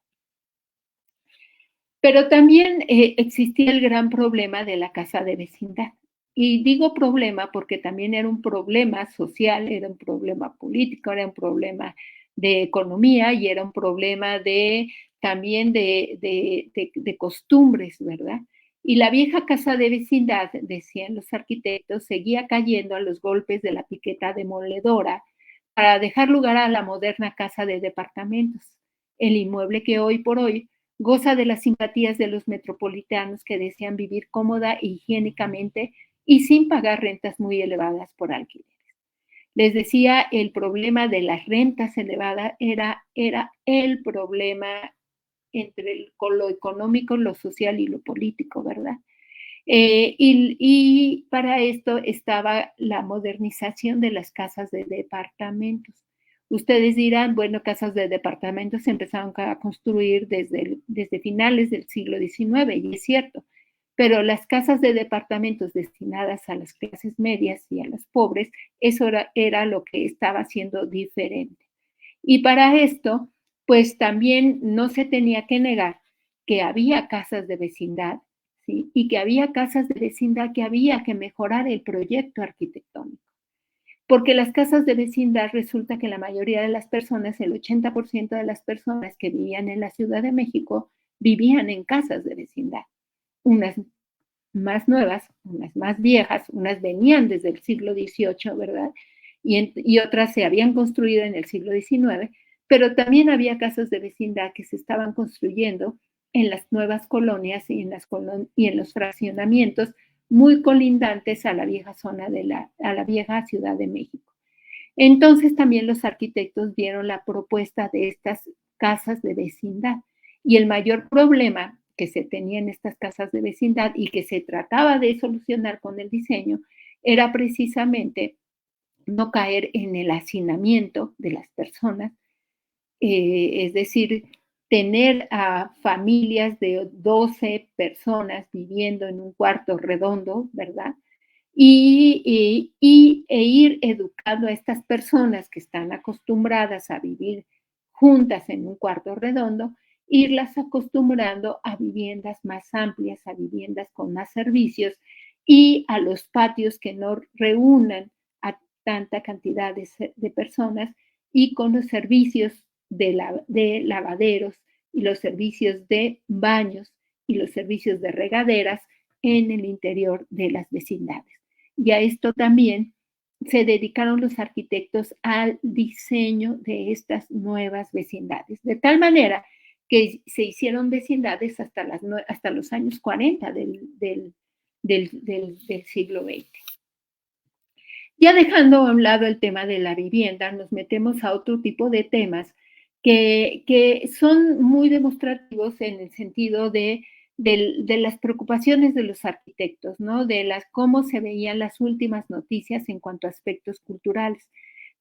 Pero también existía el gran problema de la casa de vecindad. Y digo problema porque también era un problema social, era un problema político, era un problema de economía y era un problema también de costumbres, ¿verdad? Y la vieja casa de vecindad, decían los arquitectos, seguía cayendo a los golpes de la piqueta demoledora para dejar lugar a la moderna casa de departamentos, el inmueble que hoy por hoy goza de las simpatías de los metropolitanos que desean vivir cómoda e higiénicamente y sin pagar rentas muy elevadas por alquileres. Les decía, el problema de las rentas elevadas era el problema entre lo económico, lo social y lo político, ¿verdad? Y para esto estaba la modernización de las casas de departamentos. Ustedes dirán, bueno, casas de departamentos se empezaron a construir desde finales del siglo XIX, y es cierto, pero las casas de departamentos destinadas a las clases medias y a las pobres, eso era lo que estaba siendo diferente. Y para esto, pues también no se tenía que negar que había casas de vecindad, ¿sí? Y que había casas de vecindad que había que mejorar el proyecto arquitectónico. Porque las casas de vecindad resulta que la mayoría de las personas, el 80% de las personas que vivían en la Ciudad de México, vivían en casas de vecindad. Unas más nuevas, unas más viejas, unas venían desde el siglo XVIII, ¿verdad? Y otras se habían construido en el siglo XIX, pero también había casas de vecindad que se estaban construyendo en las nuevas colonias y en los fraccionamientos muy colindantes a la vieja zona a la vieja Ciudad de México. Entonces también los arquitectos vieron la propuesta de estas casas de vecindad y el mayor problema que se tenía en estas casas de vecindad y que se trataba de solucionar con el diseño era precisamente no caer en el hacinamiento de las personas, es decir, tener a familias de 12 personas viviendo en un cuarto redondo, ¿verdad? E ir educando a estas personas que están acostumbradas a vivir juntas en un cuarto redondo, irlas acostumbrando a viviendas más amplias, a viviendas con más servicios y a los patios que no reúnan a tanta cantidad de personas y con los servicios de lavaderos y los servicios de baños y los servicios de regaderas en el interior de las vecindades. Y a esto también se dedicaron los arquitectos al diseño de estas nuevas vecindades, de tal manera que se hicieron vecindades hasta los años 40 del siglo XX. Ya dejando a un lado el tema de la vivienda, nos metemos a otro tipo de temas que son muy demostrativos en el sentido de las preocupaciones de los arquitectos, ¿no? Cómo se veían las últimas noticias en cuanto a aspectos culturales.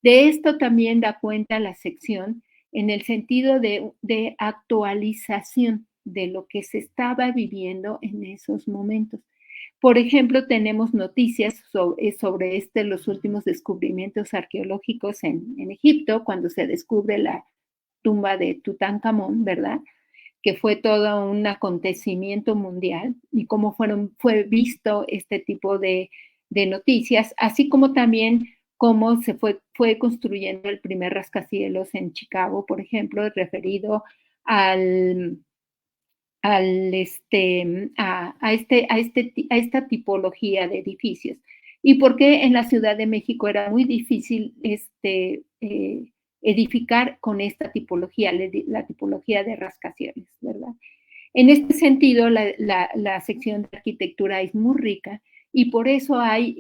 De esto también da cuenta la sección en el sentido de actualización de lo que se estaba viviendo en esos momentos. Por ejemplo, tenemos noticias sobre los últimos descubrimientos arqueológicos en Egipto, cuando se descubre la tumba de Tutankamón, ¿verdad? que fue todo un acontecimiento mundial y cómo fue visto este tipo de noticias, así como también cómo se fue construyendo el primer rascacielos en Chicago, por ejemplo, referido al, a esta tipología de edificios. Y por qué en la Ciudad de México era muy difícil edificar con esta tipología, la tipología de rascacielos, ¿verdad? En este sentido, la sección de arquitectura es muy rica y por eso hay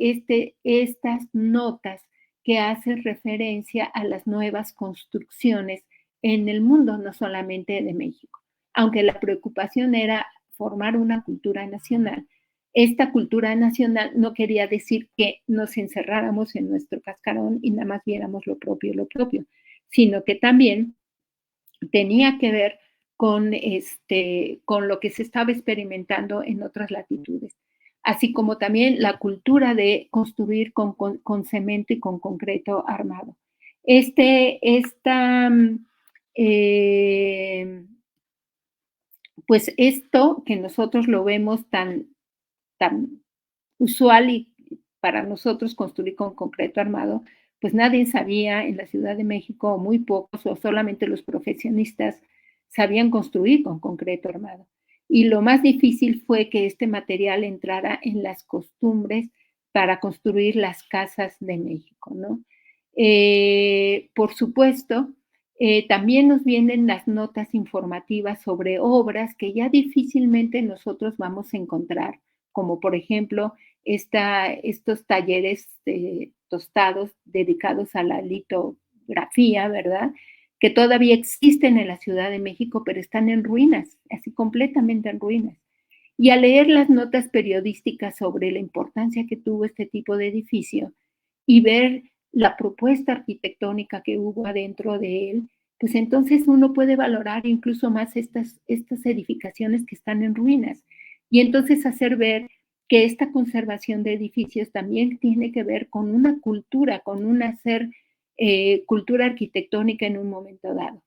estas notas que hacen referencia a las nuevas construcciones en el mundo, no solamente de México. Aunque la preocupación era formar una cultura nacional, esta cultura nacional no quería decir que nos encerráramos en nuestro cascarón y nada más viéramos lo propio, sino que también tenía que ver con lo que se estaba experimentando en otras latitudes, así como también la cultura de construir con cemento y con concreto armado. Pues esto que nosotros lo vemos tan usual y para nosotros construir con concreto armado, pues nadie sabía en la Ciudad de México, muy pocos o solamente los profesionistas sabían construir con concreto armado. Y lo más difícil fue que este material entrara en las costumbres para construir las casas de México, ¿no? Por supuesto, también nos vienen las notas informativas sobre obras que ya difícilmente nosotros vamos a encontrar, como por ejemplo estos talleres tostados dedicados a la litografía, ¿verdad? Que todavía existen en la Ciudad de México, pero están en ruinas, así completamente en ruinas. Y al leer las notas periodísticas sobre la importancia que tuvo este tipo de edificio y ver la propuesta arquitectónica que hubo adentro de él, pues entonces uno puede valorar incluso más estas edificaciones que están en ruinas y entonces hacer ver que esta conservación de edificios también tiene que ver con una cultura, con un hacer cultura arquitectónica en un momento dado.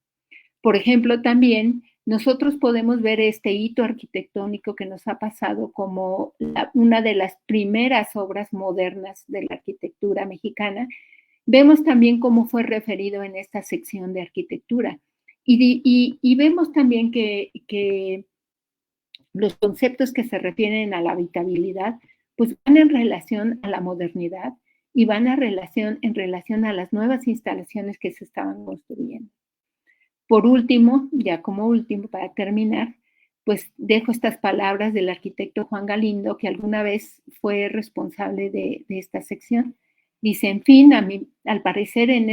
Por ejemplo, también nosotros podemos ver este hito arquitectónico que nos ha pasado como una de las primeras obras modernas de la arquitectura mexicana. Vemos también cómo fue referido en esta sección de arquitectura. Y vemos también que los conceptos que se refieren a la habitabilidad, pues van en relación a la modernidad y van en relación a las nuevas instalaciones que se estaban construyendo. Por último, ya como último, para terminar, pues dejo estas palabras del arquitecto Juan Galindo, que alguna vez fue responsable de esta sección. Dice, en fin, al parecer en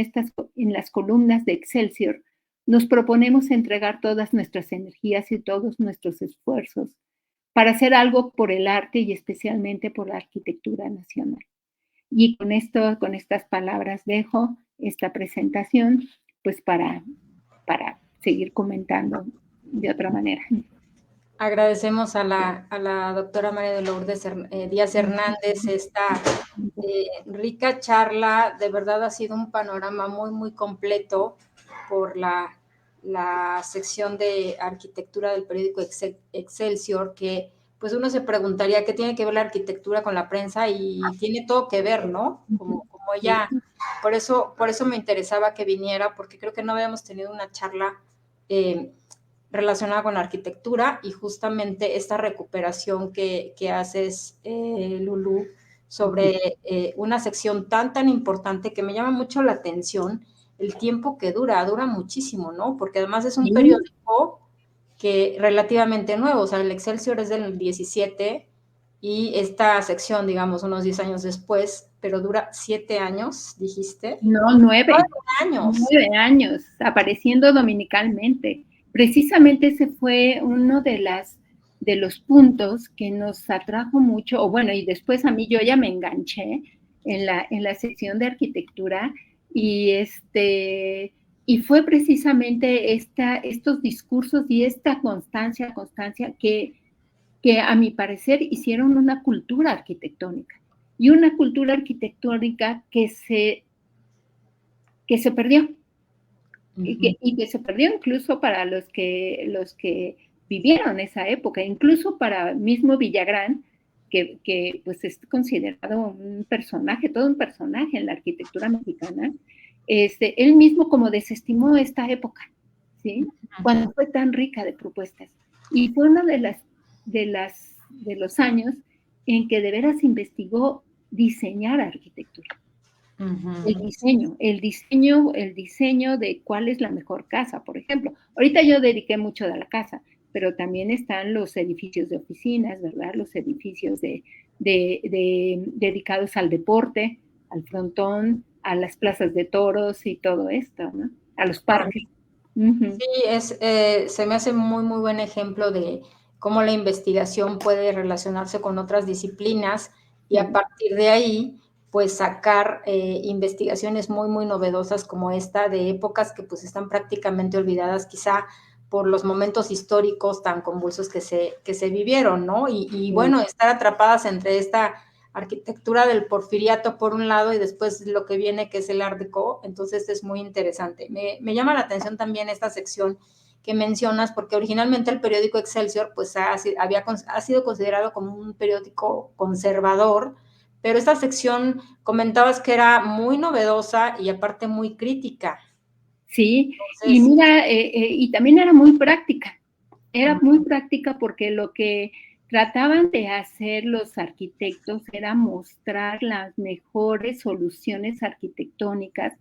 las columnas de Excelsior, nos proponemos entregar todas nuestras energías y todos nuestros esfuerzos para hacer algo por el arte y especialmente por la arquitectura nacional. Y con estas palabras dejo esta presentación, pues para seguir comentando de otra manera.
Agradecemos a la doctora María de Lourdes Díaz Hernández esta rica charla. De verdad ha sido un panorama muy, muy completo por la sección de arquitectura del periódico Excelsior, que pues uno se preguntaría qué tiene que ver la arquitectura con la prensa y tiene todo que ver, ¿no? Como ella, por eso me interesaba que viniera, porque creo que no habíamos tenido una charla relacionada con la arquitectura y justamente esta recuperación que haces, Lulú, sobre una sección tan importante que me llama mucho la atención el tiempo que dura muchísimo, ¿no? Porque además es un periódico que relativamente nuevo, o sea, el Excelsior es del 17 y esta sección, digamos, unos 10 años después, pero dura 7 años, dijiste.
No, 9.
9 años.
9 años, apareciendo dominicalmente. Precisamente ese fue uno de los puntos que nos atrajo mucho, o bueno, y después a mí yo ya me enganché en la sección de arquitectura y fue precisamente estos discursos y esta constancia que a mi parecer hicieron una cultura arquitectónica y una cultura arquitectónica que se perdió. Y que se perdió incluso para los que vivieron esa época, incluso para mismo Villagrán, que pues es considerado un personaje, todo un personaje en la arquitectura mexicana, él mismo como desestimó esta época, ¿sí? Cuando fue tan rica de propuestas. Y fue uno de los años en que de veras investigó diseñar arquitectura. El diseño de cuál es la mejor casa, por ejemplo. Ahorita yo dediqué mucho de la casa, pero también están los edificios de oficinas, ¿verdad? Los edificios dedicados al deporte, al frontón, a las plazas de toros y todo esto, ¿no? A los parques.
Sí, se me hace muy, muy buen ejemplo de cómo la investigación puede relacionarse con otras disciplinas y a partir de ahí, pues sacar investigaciones muy, muy novedosas como esta de épocas que pues están prácticamente olvidadas quizá por los momentos históricos tan convulsos que se vivieron, ¿no? Y bueno, estar atrapadas entre esta arquitectura del porfiriato por un lado y después lo que viene que es el Art Deco, entonces es muy interesante. Me llama la atención también esta sección que mencionas, porque originalmente el periódico Excelsior pues ha sido considerado como un periódico conservador, pero esta sección comentabas que era muy novedosa y aparte muy crítica.
Sí, entonces, y mira, y también era muy práctica porque lo que trataban de hacer los arquitectos era mostrar las mejores soluciones arquitectónicas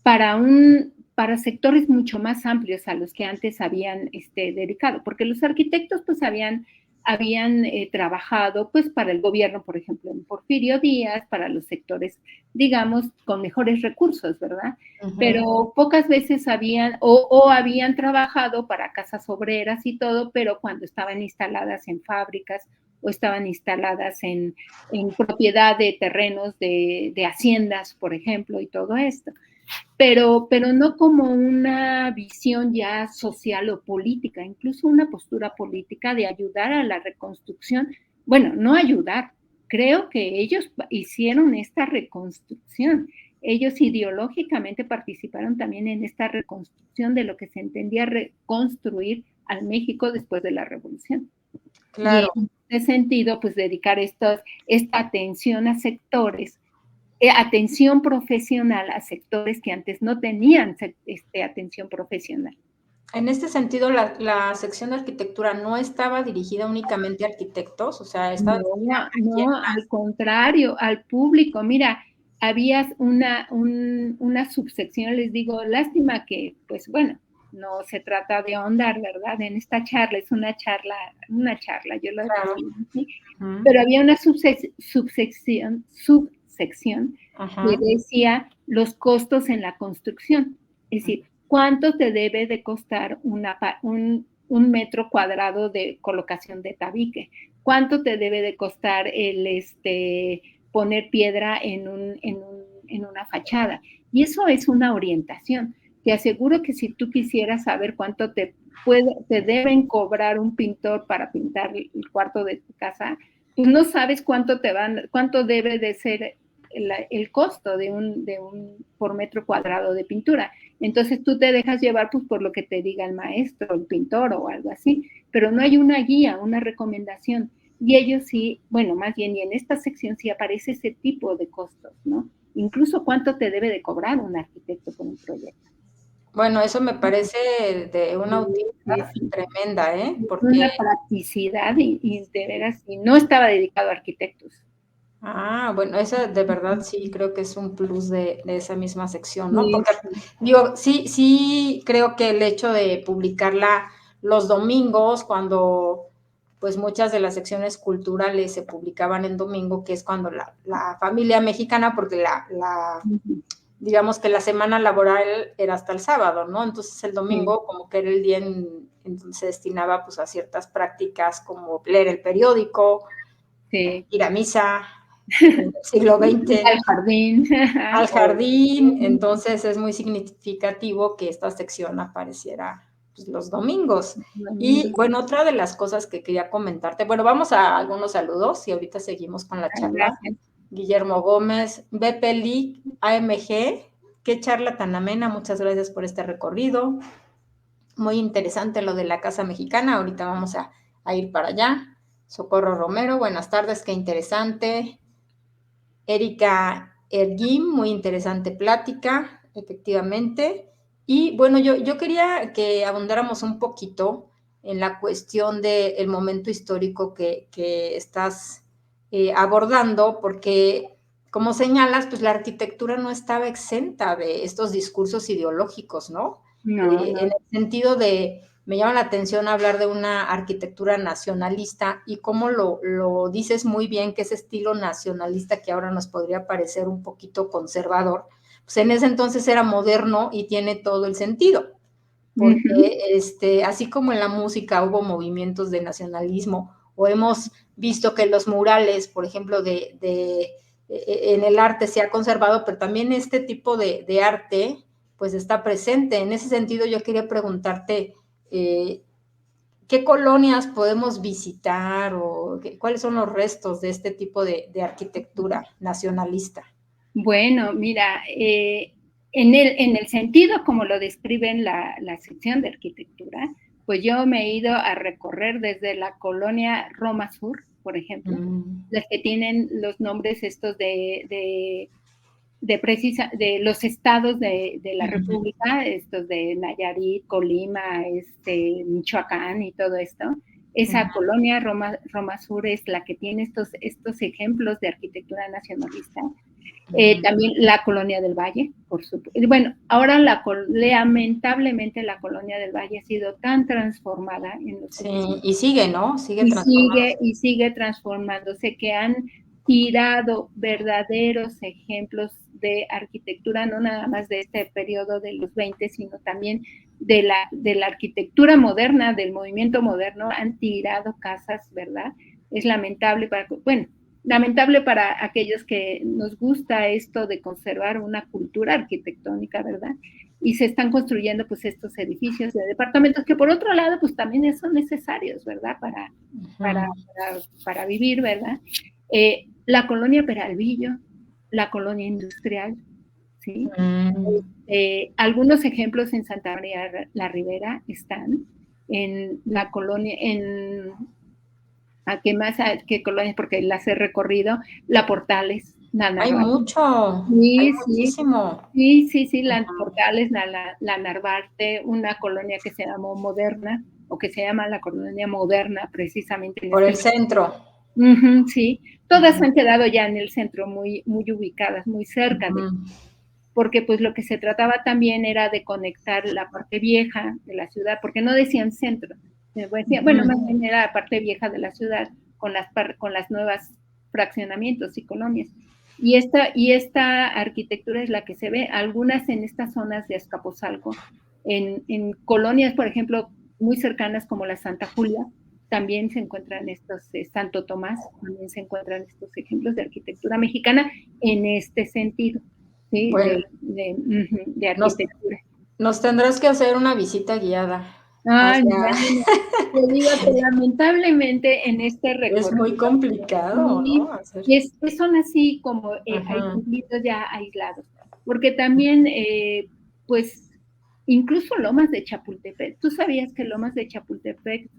para sectores mucho más amplios a los que antes habían dedicado, porque los arquitectos pues habían trabajado pues para el gobierno, por ejemplo, en Porfirio Díaz, para los sectores, digamos, con mejores recursos, ¿verdad? Pero pocas veces habían trabajado para casas obreras y todo, pero cuando estaban instaladas en fábricas o estaban instaladas en propiedad de terrenos de haciendas, por ejemplo, y todo esto. Pero no como una visión ya social o política, incluso una postura política de ayudar a la reconstrucción. Bueno, no ayudar, creo que ellos hicieron esta reconstrucción. Ellos ideológicamente participaron también en esta reconstrucción de lo que se entendía reconstruir al México después de la Revolución. Claro. Y en ese sentido, pues dedicar esta atención a sectores, atención profesional a sectores que antes no tenían atención profesional.
En este sentido, la sección de arquitectura no estaba dirigida únicamente a arquitectos, o sea, estaba
no, al contrario, al público. Mira, había una subsección, les digo, lástima que, pues bueno, no se trata de ahondar, ¿verdad? En esta charla, es una charla, yo lo defino así, pero había una subsección que decía los costos en la construcción, es decir, ¿cuánto te debe de costar un metro cuadrado de colocación de tabique? ¿Cuánto te debe de costar el poner piedra en una fachada? Y eso es una orientación. Te aseguro que si tú quisieras saber cuánto te deben cobrar un pintor para pintar el cuarto de tu casa, pues no sabes cuánto debe de ser el costo de un por metro cuadrado de pintura. Entonces tú te dejas llevar pues por lo que te diga el maestro, el pintor o algo así, pero no hay una guía, una recomendación. Y ellos sí, bueno, más bien, y en esta sección sí aparece ese tipo de costos, ¿no? Incluso cuánto te debe de cobrar un arquitecto por un proyecto.
Bueno, eso me parece de una utilidad tremenda, ¿eh?
Porque una practicidad y de veras, y no estaba dedicado a arquitectos.
Ah, bueno, esa de verdad sí creo que es un plus de esa misma sección, ¿no? Porque, digo, sí creo que el hecho de publicarla los domingos, cuando pues muchas de las secciones culturales se publicaban en domingo, que es cuando la familia mexicana, porque digamos que la semana laboral era hasta el sábado, ¿no? Entonces el domingo como que era el día en donde se destinaba pues a ciertas prácticas como leer el periódico, ir a misa, en el siglo XX. Al jardín, entonces es muy significativo que esta sección apareciera pues, los domingos. Y bueno, otra de las cosas que quería comentarte, bueno, vamos a algunos saludos y ahorita seguimos con la charla. Gracias. Guillermo Gómez, Bepeli, AMG, qué charla tan amena, muchas gracias por este recorrido. muy interesante lo de la Casa Mexicana, ahorita vamos a ir para allá. Socorro Romero, buenas tardes, qué interesante. Erika Erguín, muy interesante plática, efectivamente. Y bueno, yo quería que abundáramos un poquito en la cuestión del momento histórico que estás abordando, porque como señalas, pues la arquitectura no estaba exenta de estos discursos ideológicos, ¿no?
No, no.
En el sentido de, me llama la atención hablar de una arquitectura nacionalista y cómo lo dices muy bien, que ese estilo nacionalista que ahora nos podría parecer un poquito conservador, pues en ese entonces era moderno y tiene todo el sentido,
Ujú.
porque así como en la música hubo movimientos de nacionalismo o hemos visto que los murales, por ejemplo, en el arte se ha conservado, pero también este tipo de arte pues está presente. En ese sentido yo quería preguntarte, eh, ¿qué colonias podemos visitar o cuáles son los restos de este tipo de arquitectura nacionalista?
Bueno, mira, en el sentido como lo describe en la sección de arquitectura, pues yo me he ido a recorrer desde la colonia Roma Sur, por ejemplo,
Mm.
las que tienen los nombres estos de los estados de la
Ujú.
República, estos de Nayarit, Colima, Michoacán y todo esto. Esa
Ujú.
colonia Roma Sur es la que tiene estos ejemplos de arquitectura nacionalista.
Ujú.
También la Colonia del Valle, por supuesto. Bueno, ahora lamentablemente la Colonia del Valle ha sido tan transformada en los
Sí,
últimos
y sigue, ¿no? Sigue
y
transformándose.
sigue transformándose, que han tirado verdaderos ejemplos de arquitectura, no nada más de este periodo de los 20, sino también de la arquitectura moderna, del movimiento moderno, han tirado casas, ¿verdad? Es lamentable para aquellos que nos gusta esto de conservar una cultura arquitectónica, ¿verdad? Y se están construyendo pues estos edificios de departamentos que por otro lado pues también son necesarios, ¿verdad? Para,
Ujú.
para vivir, ¿verdad? La colonia Peralvillo, la colonia industrial, ¿sí?
Mm.
Algunos ejemplos en Santa María la Ribera están en la colonia, ¿a qué más? ¿A qué colonias? Porque las he recorrido, la Portales, la
Hay
Narvarte.
mucho, hay
Sí, sí,
muchísimo.
sí, sí, sí, la
Ujú.
Portales, la Narvarte, una colonia que se llamó Moderna, o que se llama la colonia Moderna, precisamente en
Por
este.
el centro.
Ujú, sí, todas
Ujú.
han quedado ya en el centro, muy, muy ubicadas, muy cerca
Ujú.
porque pues lo que se trataba también era de conectar la parte vieja de la ciudad, porque no decían centro, bueno, más
Ujú.
bien era la parte vieja de la ciudad con las nuevas fraccionamientos y colonias. Y esta arquitectura es la que se ve, algunas en estas zonas de Azcapotzalco, en colonias, por ejemplo, muy cercanas como la Santa Julia, también se encuentran Santo Tomás, también se encuentran estos ejemplos de arquitectura mexicana en este sentido. Sí,
Bueno,
de
nos,
arquitectura.
nos tendrás que hacer una visita guiada
Ay,
hacia.
bueno, te digo que lamentablemente en este
Es muy
recorrido,
complicado, ¿no?
sí,
Hacer.
son así como
Ajá.
pueblitos ya aislados, porque también, pues, incluso Lomas de Chapultepec, ¿tú sabías que Lomas de Chapultepec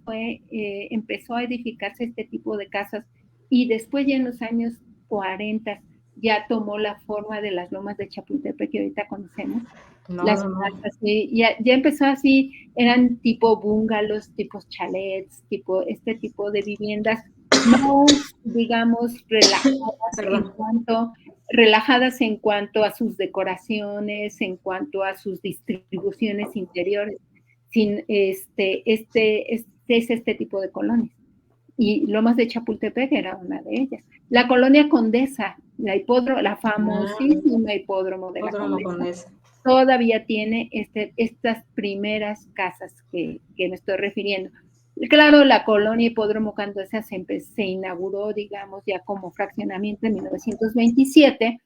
empezó a edificarse este tipo de casas y después ya en los años 40 ya tomó la forma de las Lomas de Chapultepec que ahorita conocemos?
No,
Las
no, no.
casas, sí, ya empezó así, eran tipo bungalows, tipos chalets, este tipo de viviendas más, digamos,
Perdón.
relajadas en cuanto a sus decoraciones, en cuanto a sus distribuciones interiores. Sin es este tipo de colonias. Y Lomas de Chapultepec era una de ellas. La colonia Condesa, la
Ah,
famosísima hipódromo de la
otro no con
Condesa,
eso.
todavía tiene estas primeras casas que me estoy refiriendo. Claro, la colonia Hipódromo Condesa se inauguró, digamos, ya como fraccionamiento en 1927,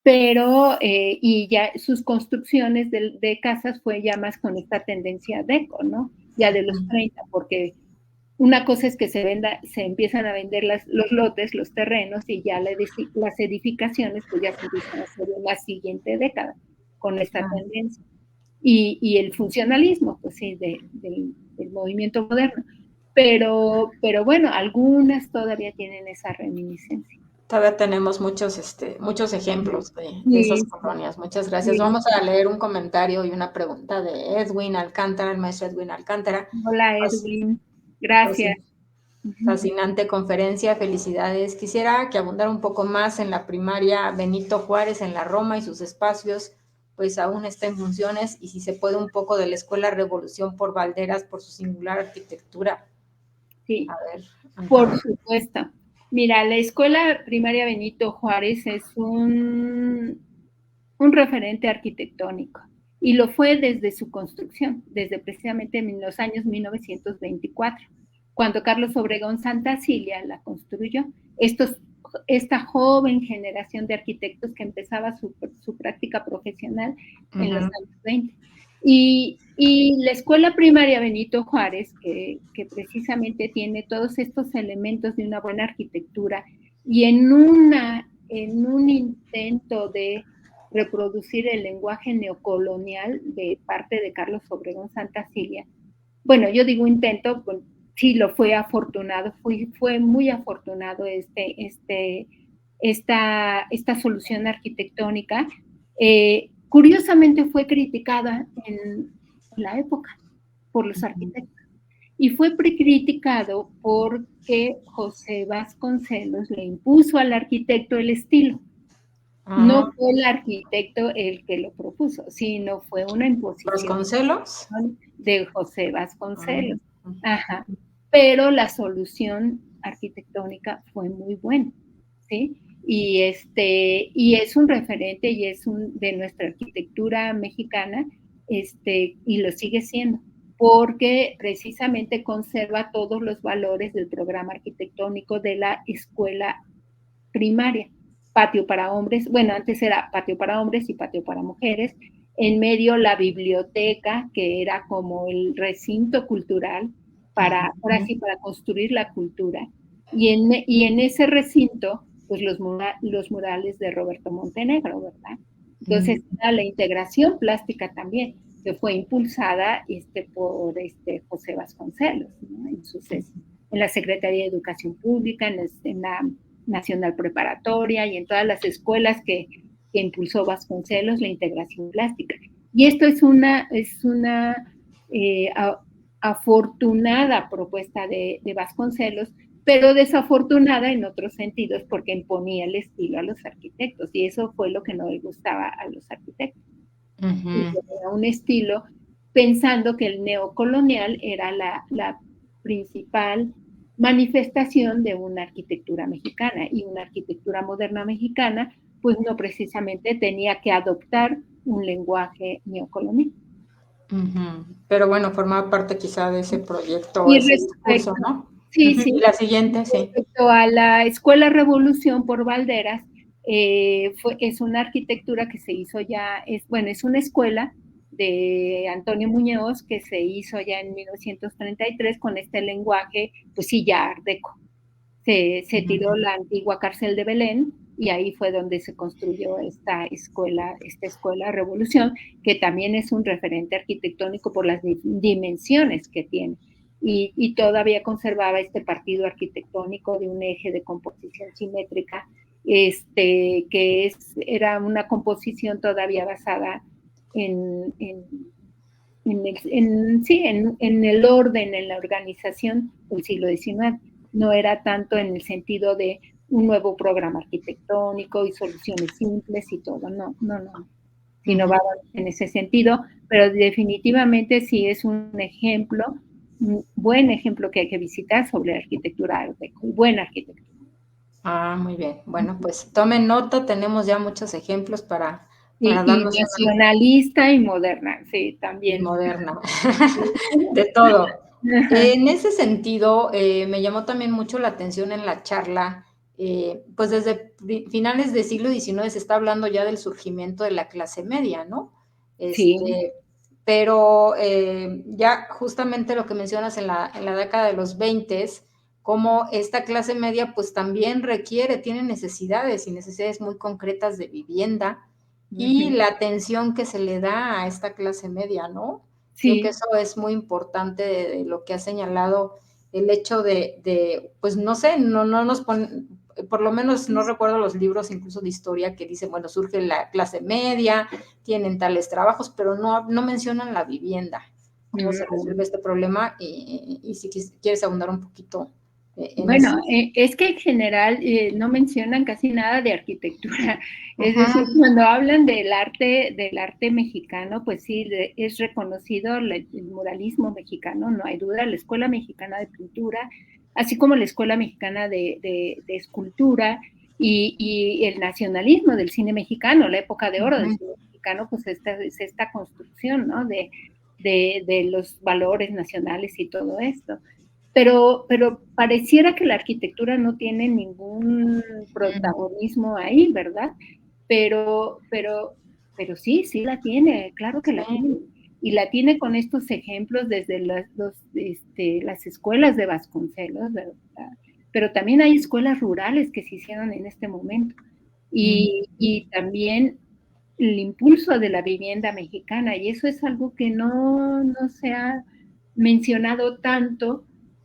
pero y ya sus construcciones de casas fue ya más con esta tendencia deco, ¿no? Ya de los 30, porque una cosa es que se empiezan a vender los lotes, los terrenos, y ya las edificaciones pues ya se empiezan a hacer en la siguiente década con esta
Ah,
tendencia. y el funcionalismo, pues sí, del movimiento moderno. Pero bueno, algunas todavía tienen esa reminiscencia.
Todavía tenemos muchos ejemplos de esas
Sí,
colonias. Muchas gracias.
sí.
Vamos a leer un comentario y una pregunta de Edwin Alcántara, el maestro Edwin Alcántara.
Hola,
Pues,
Edwin. Gracias.
fascinante conferencia, felicidades. Quisiera que abundara un poco más en la primaria Benito Juárez en la Roma y sus espacios, pues aún está en funciones, y si se puede un poco de la Escuela Revolución por Valderas por su singular arquitectura.
Sí,
A ver.
por supuesto. Mira, la Escuela Primaria Benito Juárez es un referente arquitectónico y lo fue desde su construcción, desde precisamente en los años 1924, cuando Carlos Obregón Santa Cilia la construyó. Esta joven generación de arquitectos que empezaba su práctica profesional en los años 20. Y la Escuela Primaria Benito Juárez, que precisamente tiene todos estos elementos de una buena arquitectura y en un intento de reproducir el lenguaje neocolonial de parte de Carlos Obregón Santa Cilia. Bueno, yo digo intento, pues, sí lo fue afortunado, fue muy afortunado esta solución arquitectónica. Curiosamente fue criticada en la época por los arquitectos y fue criticado porque José Vasconcelos le impuso al arquitecto el estilo. No fue el arquitecto el que lo propuso, sino fue una imposición
¿Vasconcelos?
de José Vasconcelos. Ajá. Pero la solución arquitectónica fue muy buena, ¿sí? Y es un referente y es de nuestra arquitectura mexicana, y lo sigue siendo, porque precisamente conserva todos los valores del programa arquitectónico de la escuela primaria. Patio para hombres, bueno, antes era patio para hombres y patio para mujeres, en medio la biblioteca, que era como el recinto cultural para, ahora sí, para construir la cultura, y en ese recinto, pues los murales de Roberto Montenegro, ¿verdad? Entonces, era la integración plástica también, que fue impulsada por José Vasconcelos, ¿no? En la Secretaría de Educación Pública, en la Nacional Preparatoria y en todas las escuelas que impulsó Vasconcelos, la integración plástica. Y esto es una afortunada propuesta de Vasconcelos, pero desafortunada en otros sentidos porque imponía el estilo a los arquitectos y eso fue lo que no le gustaba a los arquitectos. Era un estilo pensando que el neocolonial era la principal manifestación de una arquitectura mexicana y una arquitectura moderna mexicana pues no precisamente tenía que adoptar un lenguaje neocolonial.
Pero bueno, formaba parte quizá de ese proyecto,
Y
ese discurso, ¿no?
Sí, sí.
Y la siguiente, sí.
Respecto a la Escuela Revolución por Valderas, es una arquitectura que se hizo ya, es una escuela de Antonio Muñoz que se hizo ya en 1933 con este lenguaje, pues sí, ya art deco. Se tiró la antigua cárcel de Belén y ahí fue donde se construyó esta escuela Revolución, que también es un referente arquitectónico por las dimensiones que tiene. Y todavía conservaba este partido arquitectónico de un eje de composición simétrica, era una composición todavía basada en el orden, en la organización del siglo XIX. No era tanto en el sentido de un nuevo programa arquitectónico y soluciones simples y todo, no, sino va en ese sentido, pero definitivamente sí es un ejemplo, un buen ejemplo que hay que visitar sobre arquitectura art deco, buena arquitectura.
Muy bien. Bueno, pues tomen nota, tenemos ya muchos ejemplos para
y
darnos
nacionalista y moderna, sí, también.
Y moderna, de todo. En ese sentido, me llamó también mucho la atención en la charla, pues desde finales del siglo XIX se está hablando ya del surgimiento de la clase media, ¿no?
Sí.
Pero ya justamente lo que mencionas en la década de los 20, cómo esta clase media pues también tiene necesidades y necesidades muy concretas de vivienda, y la atención que se le da a esta clase media, ¿no?
Sí.
Creo que eso es muy importante de lo que ha señalado el hecho de pues no sé, no nos ponen, por lo menos no recuerdo los libros incluso de historia que dicen, bueno, surge la clase media, tienen tales trabajos, pero no mencionan la vivienda, cómo se resuelve este problema y si quieres abundar un poquito en eso.
Bueno, es que en general no mencionan casi nada de arquitectura. Es decir, cuando hablan del arte mexicano, pues sí, es reconocido el muralismo mexicano, no hay duda, la Escuela Mexicana de Pintura, así como la Escuela Mexicana de Escultura y el nacionalismo del cine mexicano, la época de oro del cine mexicano, pues es esta construcción, ¿no? De los valores nacionales y todo esto. Pero pareciera que la arquitectura no tiene ningún protagonismo ahí, ¿verdad? Pero sí la tiene, claro que la tiene. Y la tiene con estos ejemplos desde las escuelas de Vasconcelos, ¿verdad? Pero también hay escuelas rurales que se hicieron en este momento. Y también el impulso de la vivienda mexicana, y eso es algo que no se ha mencionado tanto,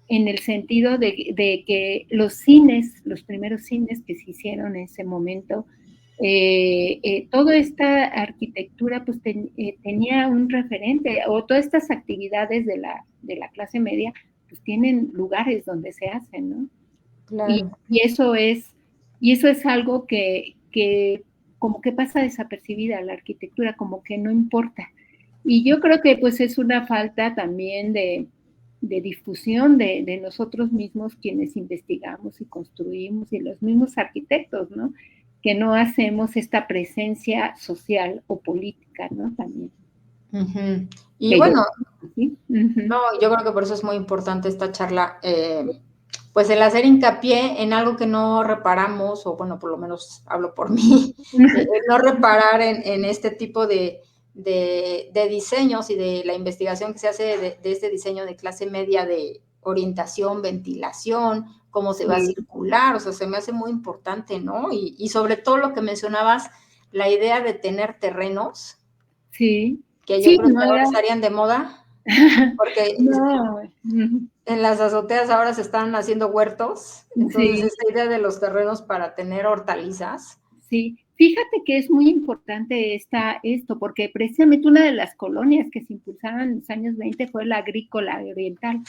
en el sentido de que los cines, los primeros cines que se hicieron en ese momento, toda esta arquitectura pues tenía un referente, o todas estas actividades de la clase media pues tienen lugares donde se hacen, ¿no?
Claro.
Y eso es algo que como que pasa desapercibida, la arquitectura, como que no importa. Y yo creo que pues es una falta también de difusión de nosotros mismos, quienes investigamos y construimos, y los mismos arquitectos, ¿no? Que no hacemos esta presencia social o política, ¿no? También.
Y bueno,
¿sí?
no, yo creo que por eso es muy importante esta charla, pues el hacer hincapié en algo que no reparamos, o bueno, por lo menos hablo por mí, no reparar en este tipo de diseños y de la investigación que se hace de este diseño de clase media, de orientación, ventilación, cómo se va a circular, o sea, se me hace muy importante, ¿no? Y sobre todo lo que mencionabas, la idea de tener terrenos,
sí,
que yo creo que ahora estarían de moda, porque
no.
en las azoteas ahora se están haciendo huertos, entonces
Sí.
esta idea de los terrenos para tener hortalizas.
Sí, fíjate que es muy importante esto, porque precisamente una de las colonias que se impulsaron en los años 20 fue la agrícola oriental.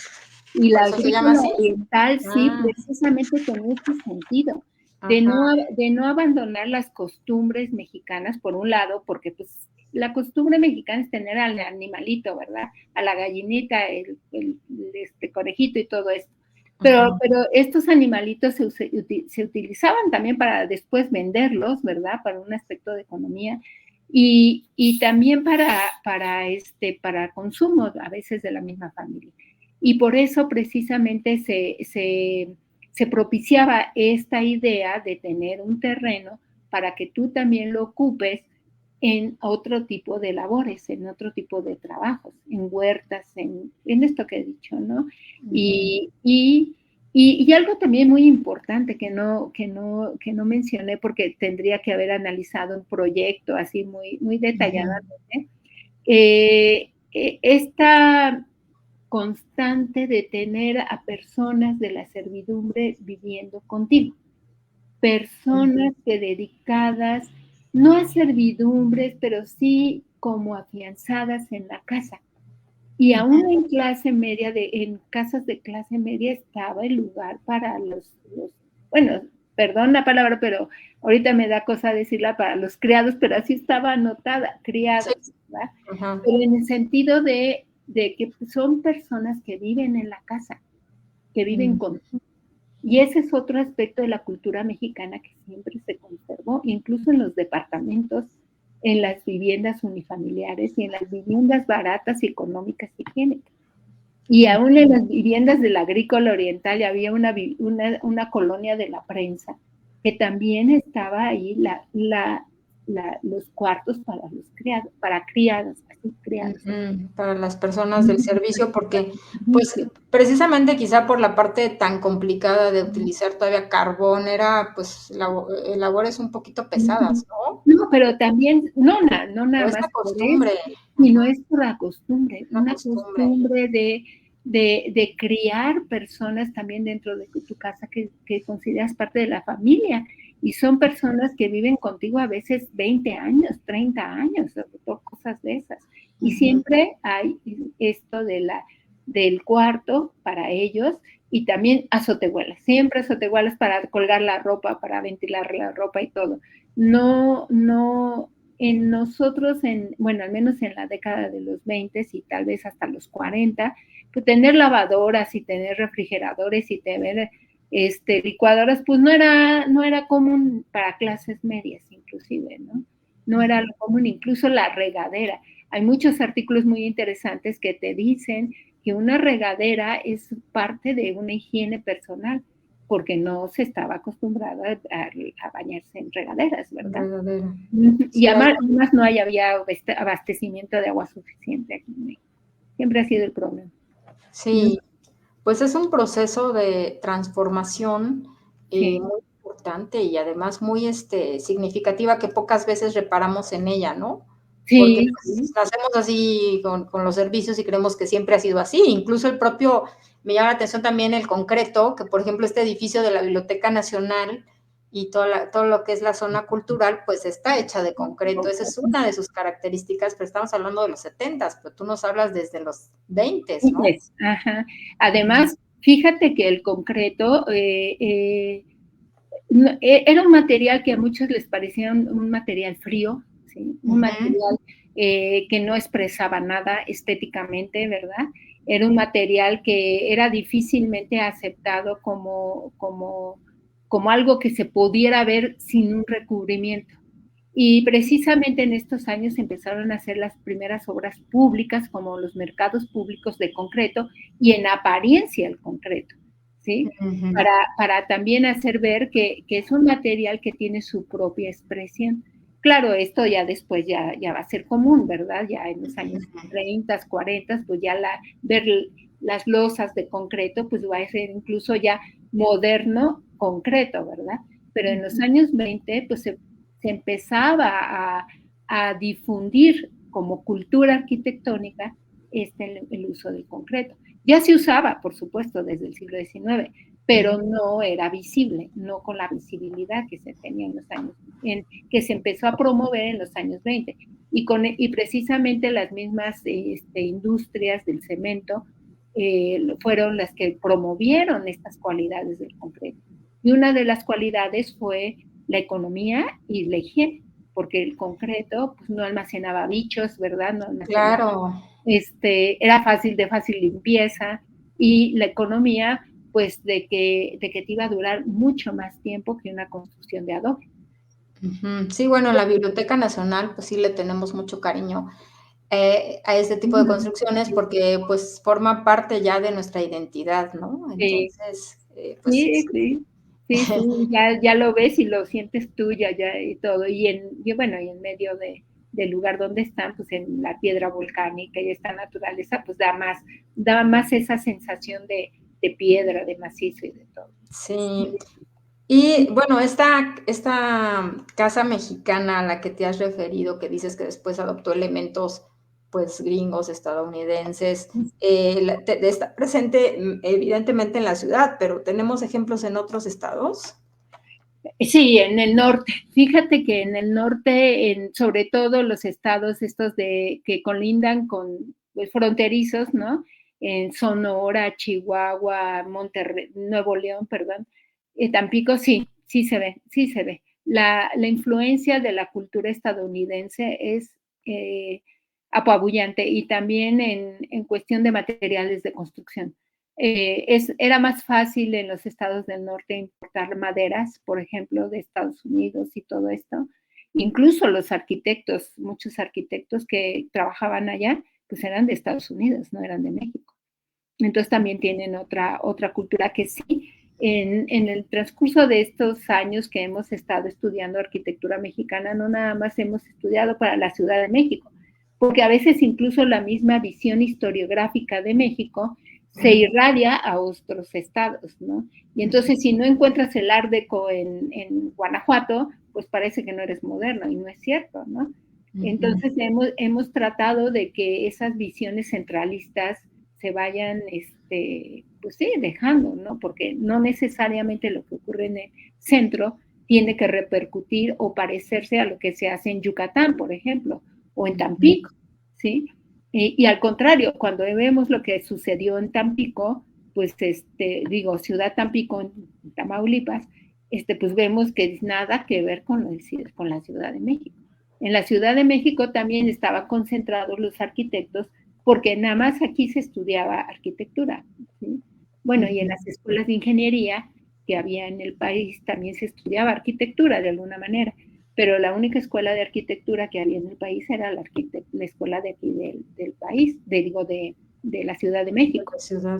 Y la
¿Por eso se llama
agrícola
así?
oriental sí, precisamente tenía este sentido, de no abandonar las costumbres mexicanas, por un lado, porque pues la costumbre mexicana es tener al animalito, ¿verdad? A la gallinita, el conejito y todo esto. Pero estos animalitos se utilizaban también para después venderlos, ¿verdad? Para un aspecto de economía y también para consumo a veces de la misma familia. Y por eso precisamente se propiciaba esta idea de tener un terreno para que tú también lo ocupes en otro tipo de labores, en otro tipo de trabajos, en huertas, en esto que he dicho, ¿no? Y algo también muy importante que no mencioné, porque tendría que haber analizado un proyecto así muy detalladamente, esta constante de tener a personas de la servidumbre viviendo contigo, personas que dedicadas no a servidumbres, pero sí como afianzadas en la casa. Y aún en clase media, en casas de clase media estaba el lugar para bueno, perdón la palabra, pero ahorita me da cosa decirla, para los criados, pero así estaba anotada, criados, ¿verdad? Pero en el sentido de que son personas que viven en la casa, que viven contigo. Y ese es otro aspecto de la cultura mexicana que siempre se conservó, incluso en los departamentos, en las viviendas unifamiliares y en las viviendas baratas y económicas y higiénicas. Y aún en las viviendas del agrícola oriental había una colonia de la prensa, que también estaba ahí los cuartos para los criados, para criadas, así, industriales.
Para las personas del servicio, porque pues precisamente quizá por la parte tan complicada de utilizar todavía carbón, era pues labores un poquito pesadas, ¿no?
No, pero también, no
O
nada
esta
más por
costumbre.
eso, sino es por la costumbre,
Una
una
costumbre.
costumbre de criar personas también dentro de tu casa que consideras parte de la familia. Y son personas que viven contigo a veces 20 años, 30 años, o cosas de esas. Y siempre hay esto del cuarto para ellos y también azotehuelas, siempre azotehuelas para colgar la ropa, para ventilar la ropa y todo. No, en nosotros, bueno, al menos en la década de los 20 y tal vez hasta los 40, pues tener lavadoras y tener refrigeradores y tener licuadoras, pues no era común para clases medias inclusive, ¿no? No era lo común, incluso la regadera. Hay muchos artículos muy interesantes que te dicen que una regadera es parte de una higiene personal, porque no se estaba acostumbrada a bañarse en regaderas, ¿verdad?
Regadera.
Y
Sí,
además no había abastecimiento de agua suficiente aquí en México. Siempre ha sido el problema.
sí, pues es un proceso de transformación
Sí.
muy importante y además muy significativa que pocas veces reparamos en ella, ¿no? Porque
Sí,
pues, nacemos así con los servicios y creemos que siempre ha sido así. Incluso me llama la atención también el concreto, que por ejemplo este edificio de la Biblioteca Nacional y todo lo que es la zona cultural, pues está hecha de concreto. Esa es una de sus características, pero estamos hablando de los 70, pero tú nos hablas desde los 20, ¿no?
Ajá. Además, fíjate que el concreto era un material que a muchos les parecía un material frío, ¿sí? Un material que no expresaba nada estéticamente, ¿verdad? Era un material que era difícilmente aceptado como algo que se pudiera ver sin un recubrimiento. Y precisamente en estos años empezaron a hacer las primeras obras públicas, como los mercados públicos de concreto, y en apariencia el concreto, ¿sí? Para también hacer ver que es un material que tiene su propia expresión. Claro, esto ya después ya va a ser común, ¿verdad? Ya en los años 30, 40, pues ya ver las losas de concreto, pues va a ser incluso ya moderno concreto, ¿verdad? Pero en los años 20, pues se empezaba a difundir como cultura arquitectónica el uso del concreto. Ya se usaba, por supuesto, desde el siglo XIX, pero no era visible, no con la visibilidad que se tenía en los años, que se empezó a promover en los años 20. Y precisamente las mismas industrias del cemento fueron las que promovieron estas cualidades del concreto. Y una de las cualidades fue la economía y la higiene, porque el concreto pues, no almacenaba bichos, ¿verdad? No almacenaba,
claro.
Era de fácil limpieza, y la economía, pues de que te iba a durar mucho más tiempo que una construcción de adobe.
Sí, bueno, en la Biblioteca Nacional, pues sí le tenemos mucho cariño a este tipo de construcciones porque pues forma parte ya de nuestra identidad, ¿no? Entonces, pues
Sí, ya lo ves y lo sientes tú ya y todo. Y bueno, y en medio del lugar donde están, pues en la piedra volcánica y esta naturaleza, pues da más esa sensación de piedra, de macizo y de todo.
Sí. Y bueno, esta casa mexicana a la que te has referido, que dices que después adoptó elementos pues gringos, estadounidenses, está presente evidentemente en la ciudad, pero ¿tenemos ejemplos en otros estados?
Sí, en el norte. Fíjate que en el norte, sobre todo los estados estos que colindan con fronterizos, ¿no? En Sonora, Chihuahua, Monterrey, Nuevo León, perdón, Tampico, sí se ve. La influencia de la cultura estadounidense es apabullante, y también en cuestión de materiales de construcción. Era más fácil en los estados del norte importar maderas, por ejemplo, de Estados Unidos y todo esto. Incluso los arquitectos, muchos arquitectos que trabajaban allá, pues eran de Estados Unidos, no eran de México. Entonces también tienen otra cultura que sí. En el transcurso de estos años que hemos estado estudiando arquitectura mexicana, no nada más hemos estudiado para la Ciudad de México, porque a veces incluso la misma visión historiográfica de México se irradia a otros estados, ¿no? Y entonces si no encuentras el Art Deco en Guanajuato, pues parece que no eres moderno, y no es cierto, ¿no? Entonces hemos tratado de que esas visiones centralistas se vayan, pues sí, dejando, ¿no? Porque no necesariamente lo que ocurre en el centro tiene que repercutir o parecerse a lo que se hace en Yucatán, por ejemplo, o en Tampico, ¿sí? Y al contrario, cuando vemos lo que sucedió en Tampico, pues Ciudad Tampico, en Tamaulipas, pues vemos que nada que ver con la Ciudad de México. En la Ciudad de México también estaban concentrados los arquitectos, porque nada más aquí se estudiaba arquitectura, ¿sí? Bueno, y en las escuelas de ingeniería que había en el país también se estudiaba arquitectura de alguna manera, pero la única escuela de arquitectura que había en el país era la escuela de aquí del país, de la Ciudad de México.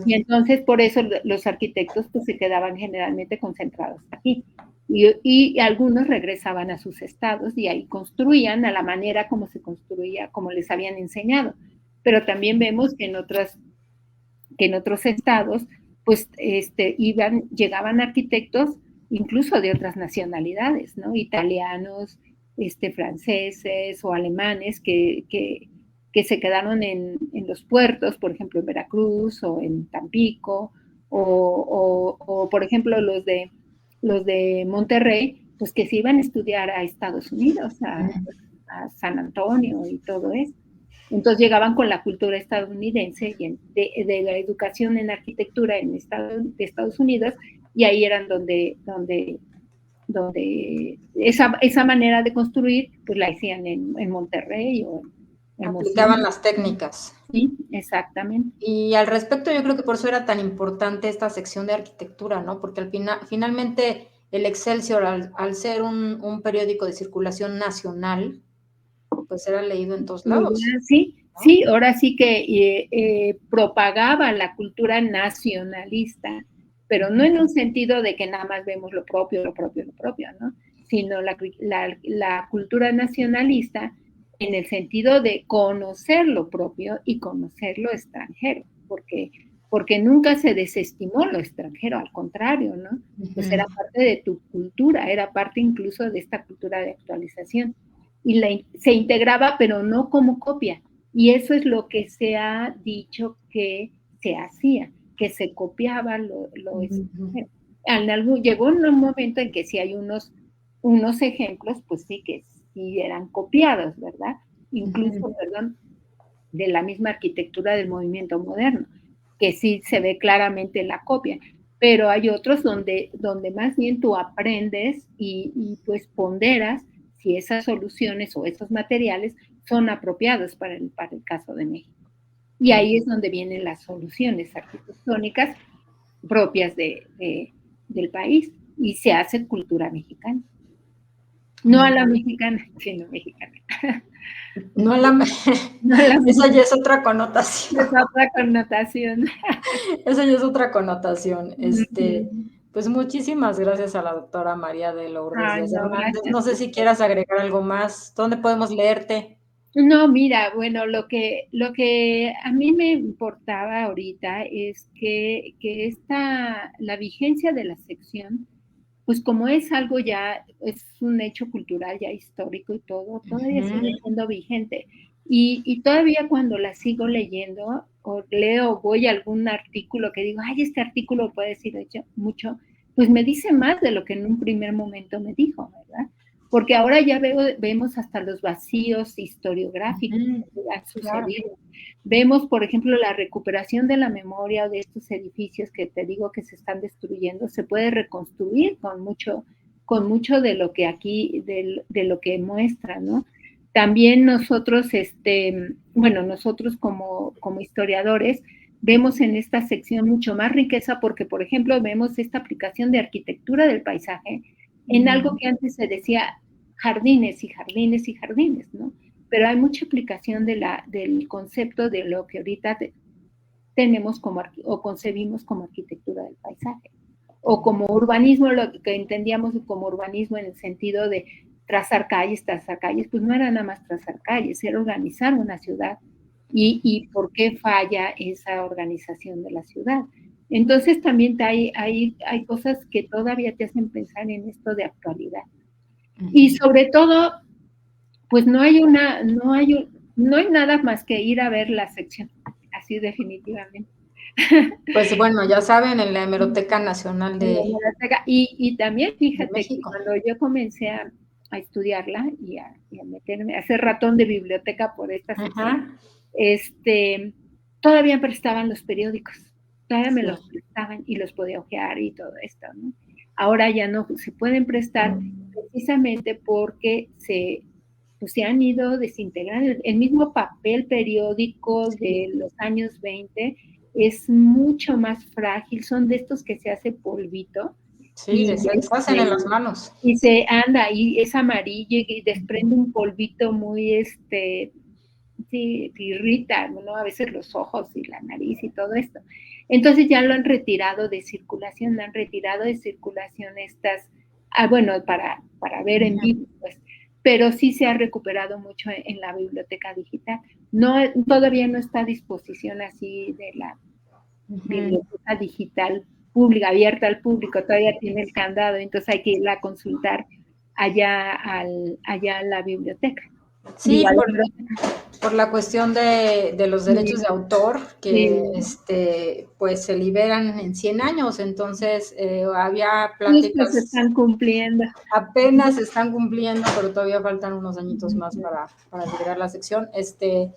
Y entonces por eso los arquitectos pues se quedaban generalmente concentrados aquí. Y algunos regresaban a sus estados y ahí construían a la manera como se construía, como les habían enseñado. Pero también vemos que en otros estados pues llegaban arquitectos incluso de otras nacionalidades, ¿no? Italianos, franceses o alemanes que se quedaron en los puertos, por ejemplo, en Veracruz o en Tampico, o por ejemplo, los de Monterrey, pues que se iban a estudiar a Estados Unidos, a San Antonio y todo eso. Entonces llegaban con la cultura estadounidense y de la educación en arquitectura de Estados Unidos, y ahí eran donde esa manera de construir, pues la hacían en Monterrey o en
aplicaban las técnicas.
Sí, exactamente.
Y al respecto, yo creo que por eso era tan importante esta sección de arquitectura, ¿no? Porque finalmente el Excelsior, al ser un periódico de circulación nacional, pues era leído en todos lados.
Sí, ¿no? Sí, ahora sí que propagaba la cultura nacionalista, pero no en un sentido de que nada más vemos lo propio, ¿no? Sino la cultura nacionalista en el sentido de conocer lo propio y conocer lo extranjero, porque nunca se desestimó lo extranjero, al contrario, ¿no? Pues era parte de tu cultura, era parte incluso de esta cultura de actualización. Y se integraba, pero no como copia. Y eso es lo que se ha dicho que se hacía, que se copiaba lo extranjero. Llegó un momento en que sí hay unos ejemplos, pues sí, que sí eran copiados, ¿verdad? Incluso, de la misma arquitectura del movimiento moderno, que sí se ve claramente la copia. Pero hay otros donde más bien tú aprendes y pues ponderas si esas soluciones o esos materiales son apropiados para el caso de México. Y ahí es donde vienen las soluciones arquitectónicas propias del país, y se hace cultura mexicana. No a la mexicana, sino mexicana.
No a la Esa ya es otra connotación.
Es otra connotación.
Esa ya es otra connotación. Pues muchísimas gracias a la doctora María de Lourdes Hernández. No sé si quieras agregar algo más. ¿Dónde podemos leerte?
No, mira, bueno, lo que a mí me importaba ahorita es que la vigencia de la sección, pues como es algo ya, es un hecho cultural ya histórico y todo, todavía sigue siendo vigente. Y todavía cuando la sigo leyendo, o leo, voy a algún artículo que digo, ay, este artículo puede decir mucho, pues me dice más de lo que en un primer momento me dijo, ¿verdad? Porque ahora ya vemos hasta los vacíos historiográficos que han sucedido. Vemos, por ejemplo, la recuperación de la memoria de estos edificios que te digo que se están destruyendo, se puede reconstruir con mucho de lo que aquí, de lo que muestra, ¿no? También nosotros, nosotros como historiadores, vemos en esta sección mucho más riqueza porque, por ejemplo, vemos esta aplicación de arquitectura del paisaje en algo que antes se decía jardines y jardines y jardines, ¿no? Pero hay mucha aplicación del concepto de lo que ahorita tenemos o concebimos como arquitectura del paisaje, o como urbanismo, lo que entendíamos como urbanismo en el sentido de trazar calles, pues no era nada más trazar calles, era organizar una ciudad. ¿Y por qué falla esa organización de la ciudad? Entonces también hay cosas que todavía te hacen pensar en esto de actualidad. Y sobre todo, pues no hay nada más que ir a ver la sección, así definitivamente.
Pues bueno, ya saben, en la Hemeroteca Nacional de
Y también fíjate que
México.
cuando yo comencé a estudiarla y a meterme, a hacer ratón de biblioteca por esta sección, todavía prestaban los periódicos, todavía me los prestaban y los podía hojear y todo esto, ¿no? Ahora ya no se pueden prestar precisamente porque se han ido desintegrando. El mismo papel periódico de los años 20 es mucho más frágil, son de estos que se hace polvito.
Sí, se hacen en las manos.
Y se anda, y es amarillo y desprende un polvito muy, sí, irrita, ¿no? A veces los ojos y la nariz y todo esto. Entonces ya lo han retirado de circulación, estas, bueno, para ver en vivo, pues, pero sí se ha recuperado mucho en la biblioteca digital. No, todavía no está a disposición así de la biblioteca digital pública, abierta al público, todavía tiene el candado, entonces hay que irla a consultar allá a la biblioteca.
Sí, por la cuestión de los derechos de autor, que pues se liberan en 100 años, entonces había pláticas.
Se están cumpliendo.
Apenas se están cumpliendo, pero todavía faltan unos añitos más para liberar la sección. Se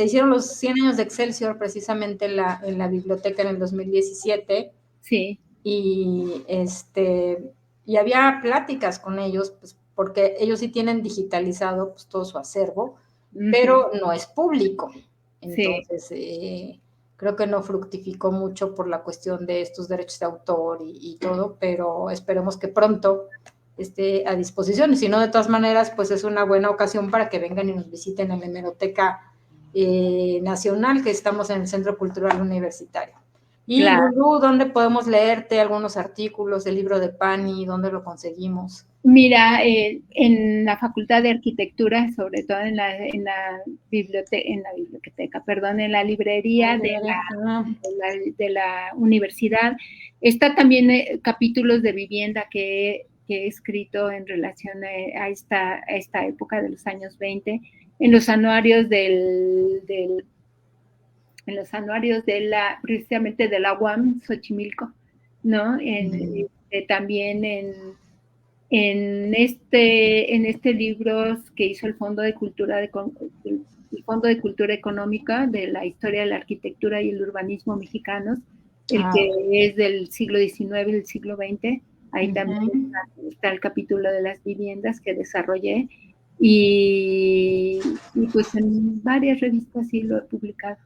hicieron los 100 años de Excelsior precisamente en la biblioteca en el 2017.
Sí.
Y había pláticas con ellos, pues, porque ellos sí tienen digitalizado pues, todo su acervo, pero no es público. Entonces, creo que no fructificó mucho por la cuestión de estos derechos de autor y todo, pero esperemos que pronto esté a disposición. Y si no, de todas maneras, pues es una buena ocasión para que vengan y nos visiten en la Hemeroteca Nacional, que estamos en el Centro Cultural Universitario. Y Lulú, ¿dónde podemos leerte algunos artículos del libro de Pani? ¿Dónde lo conseguimos?
Mira, en la Facultad de Arquitectura, sobre todo en la biblioteca, perdón, en la librería de la universidad, está también capítulos de vivienda que he escrito en relación a esta época de los años 20, en los anuarios precisamente de la UAM, Xochimilco, ¿no? También en este libro que hizo el Fondo de Cultura Económica de la historia de la arquitectura y el urbanismo mexicanos, que es del siglo XIX y del siglo XX. Ahí también está el capítulo de las viviendas que desarrollé y pues en varias revistas sí lo he publicado.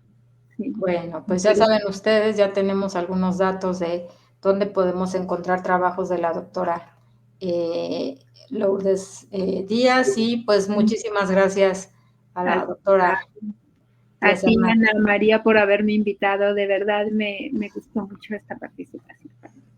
Sí.
Bueno, pues ya saben ustedes, ya tenemos algunos datos de dónde podemos encontrar trabajos de la doctora Lourdes Díaz, y pues muchísimas gracias a la doctora.
A ti, Ana María, por haberme invitado, de verdad me gustó mucho esta participación.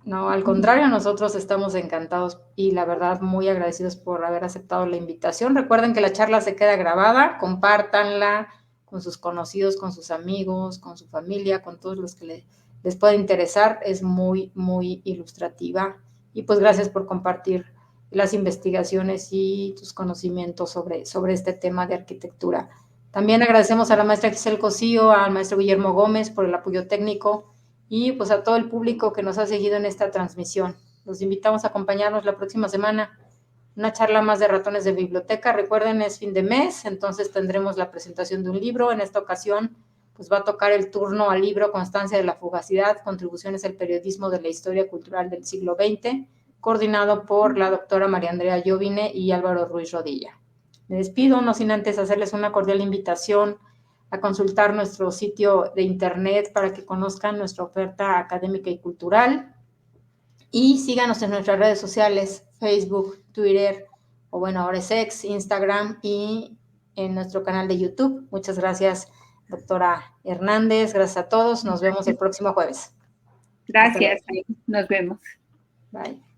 No, al contrario, nosotros estamos encantados y la verdad muy agradecidos por haber aceptado la invitación. Recuerden que la charla se queda grabada, compártanla con sus conocidos, con sus amigos, con su familia, con todos los que les pueda interesar. Es muy, muy ilustrativa. Y pues gracias por compartir las investigaciones y tus conocimientos sobre este tema de arquitectura. También agradecemos a la maestra Giselle Cosío, al maestro Guillermo Gómez por el apoyo técnico y pues a todo el público que nos ha seguido en esta transmisión. Los invitamos a acompañarnos la próxima semana. Una charla más de ratones de biblioteca. Recuerden, es fin de mes, entonces tendremos la presentación de un libro. En esta ocasión, pues va a tocar el turno al libro Constancia de la Fugacidad, Contribuciones al Periodismo de la Historia Cultural del Siglo XX, coordinado por la doctora María Andrea Jovine y Álvaro Ruiz Rodilla. Me despido, no sin antes hacerles una cordial invitación a consultar nuestro sitio de internet para que conozcan nuestra oferta académica y cultural. Y síganos en nuestras redes sociales, Facebook, Twitter, o bueno, ahora es X, Instagram y en nuestro canal de YouTube. Muchas gracias, doctora Hernández. Gracias a todos. Nos vemos el próximo jueves.
Gracias. Nos vemos.
Bye.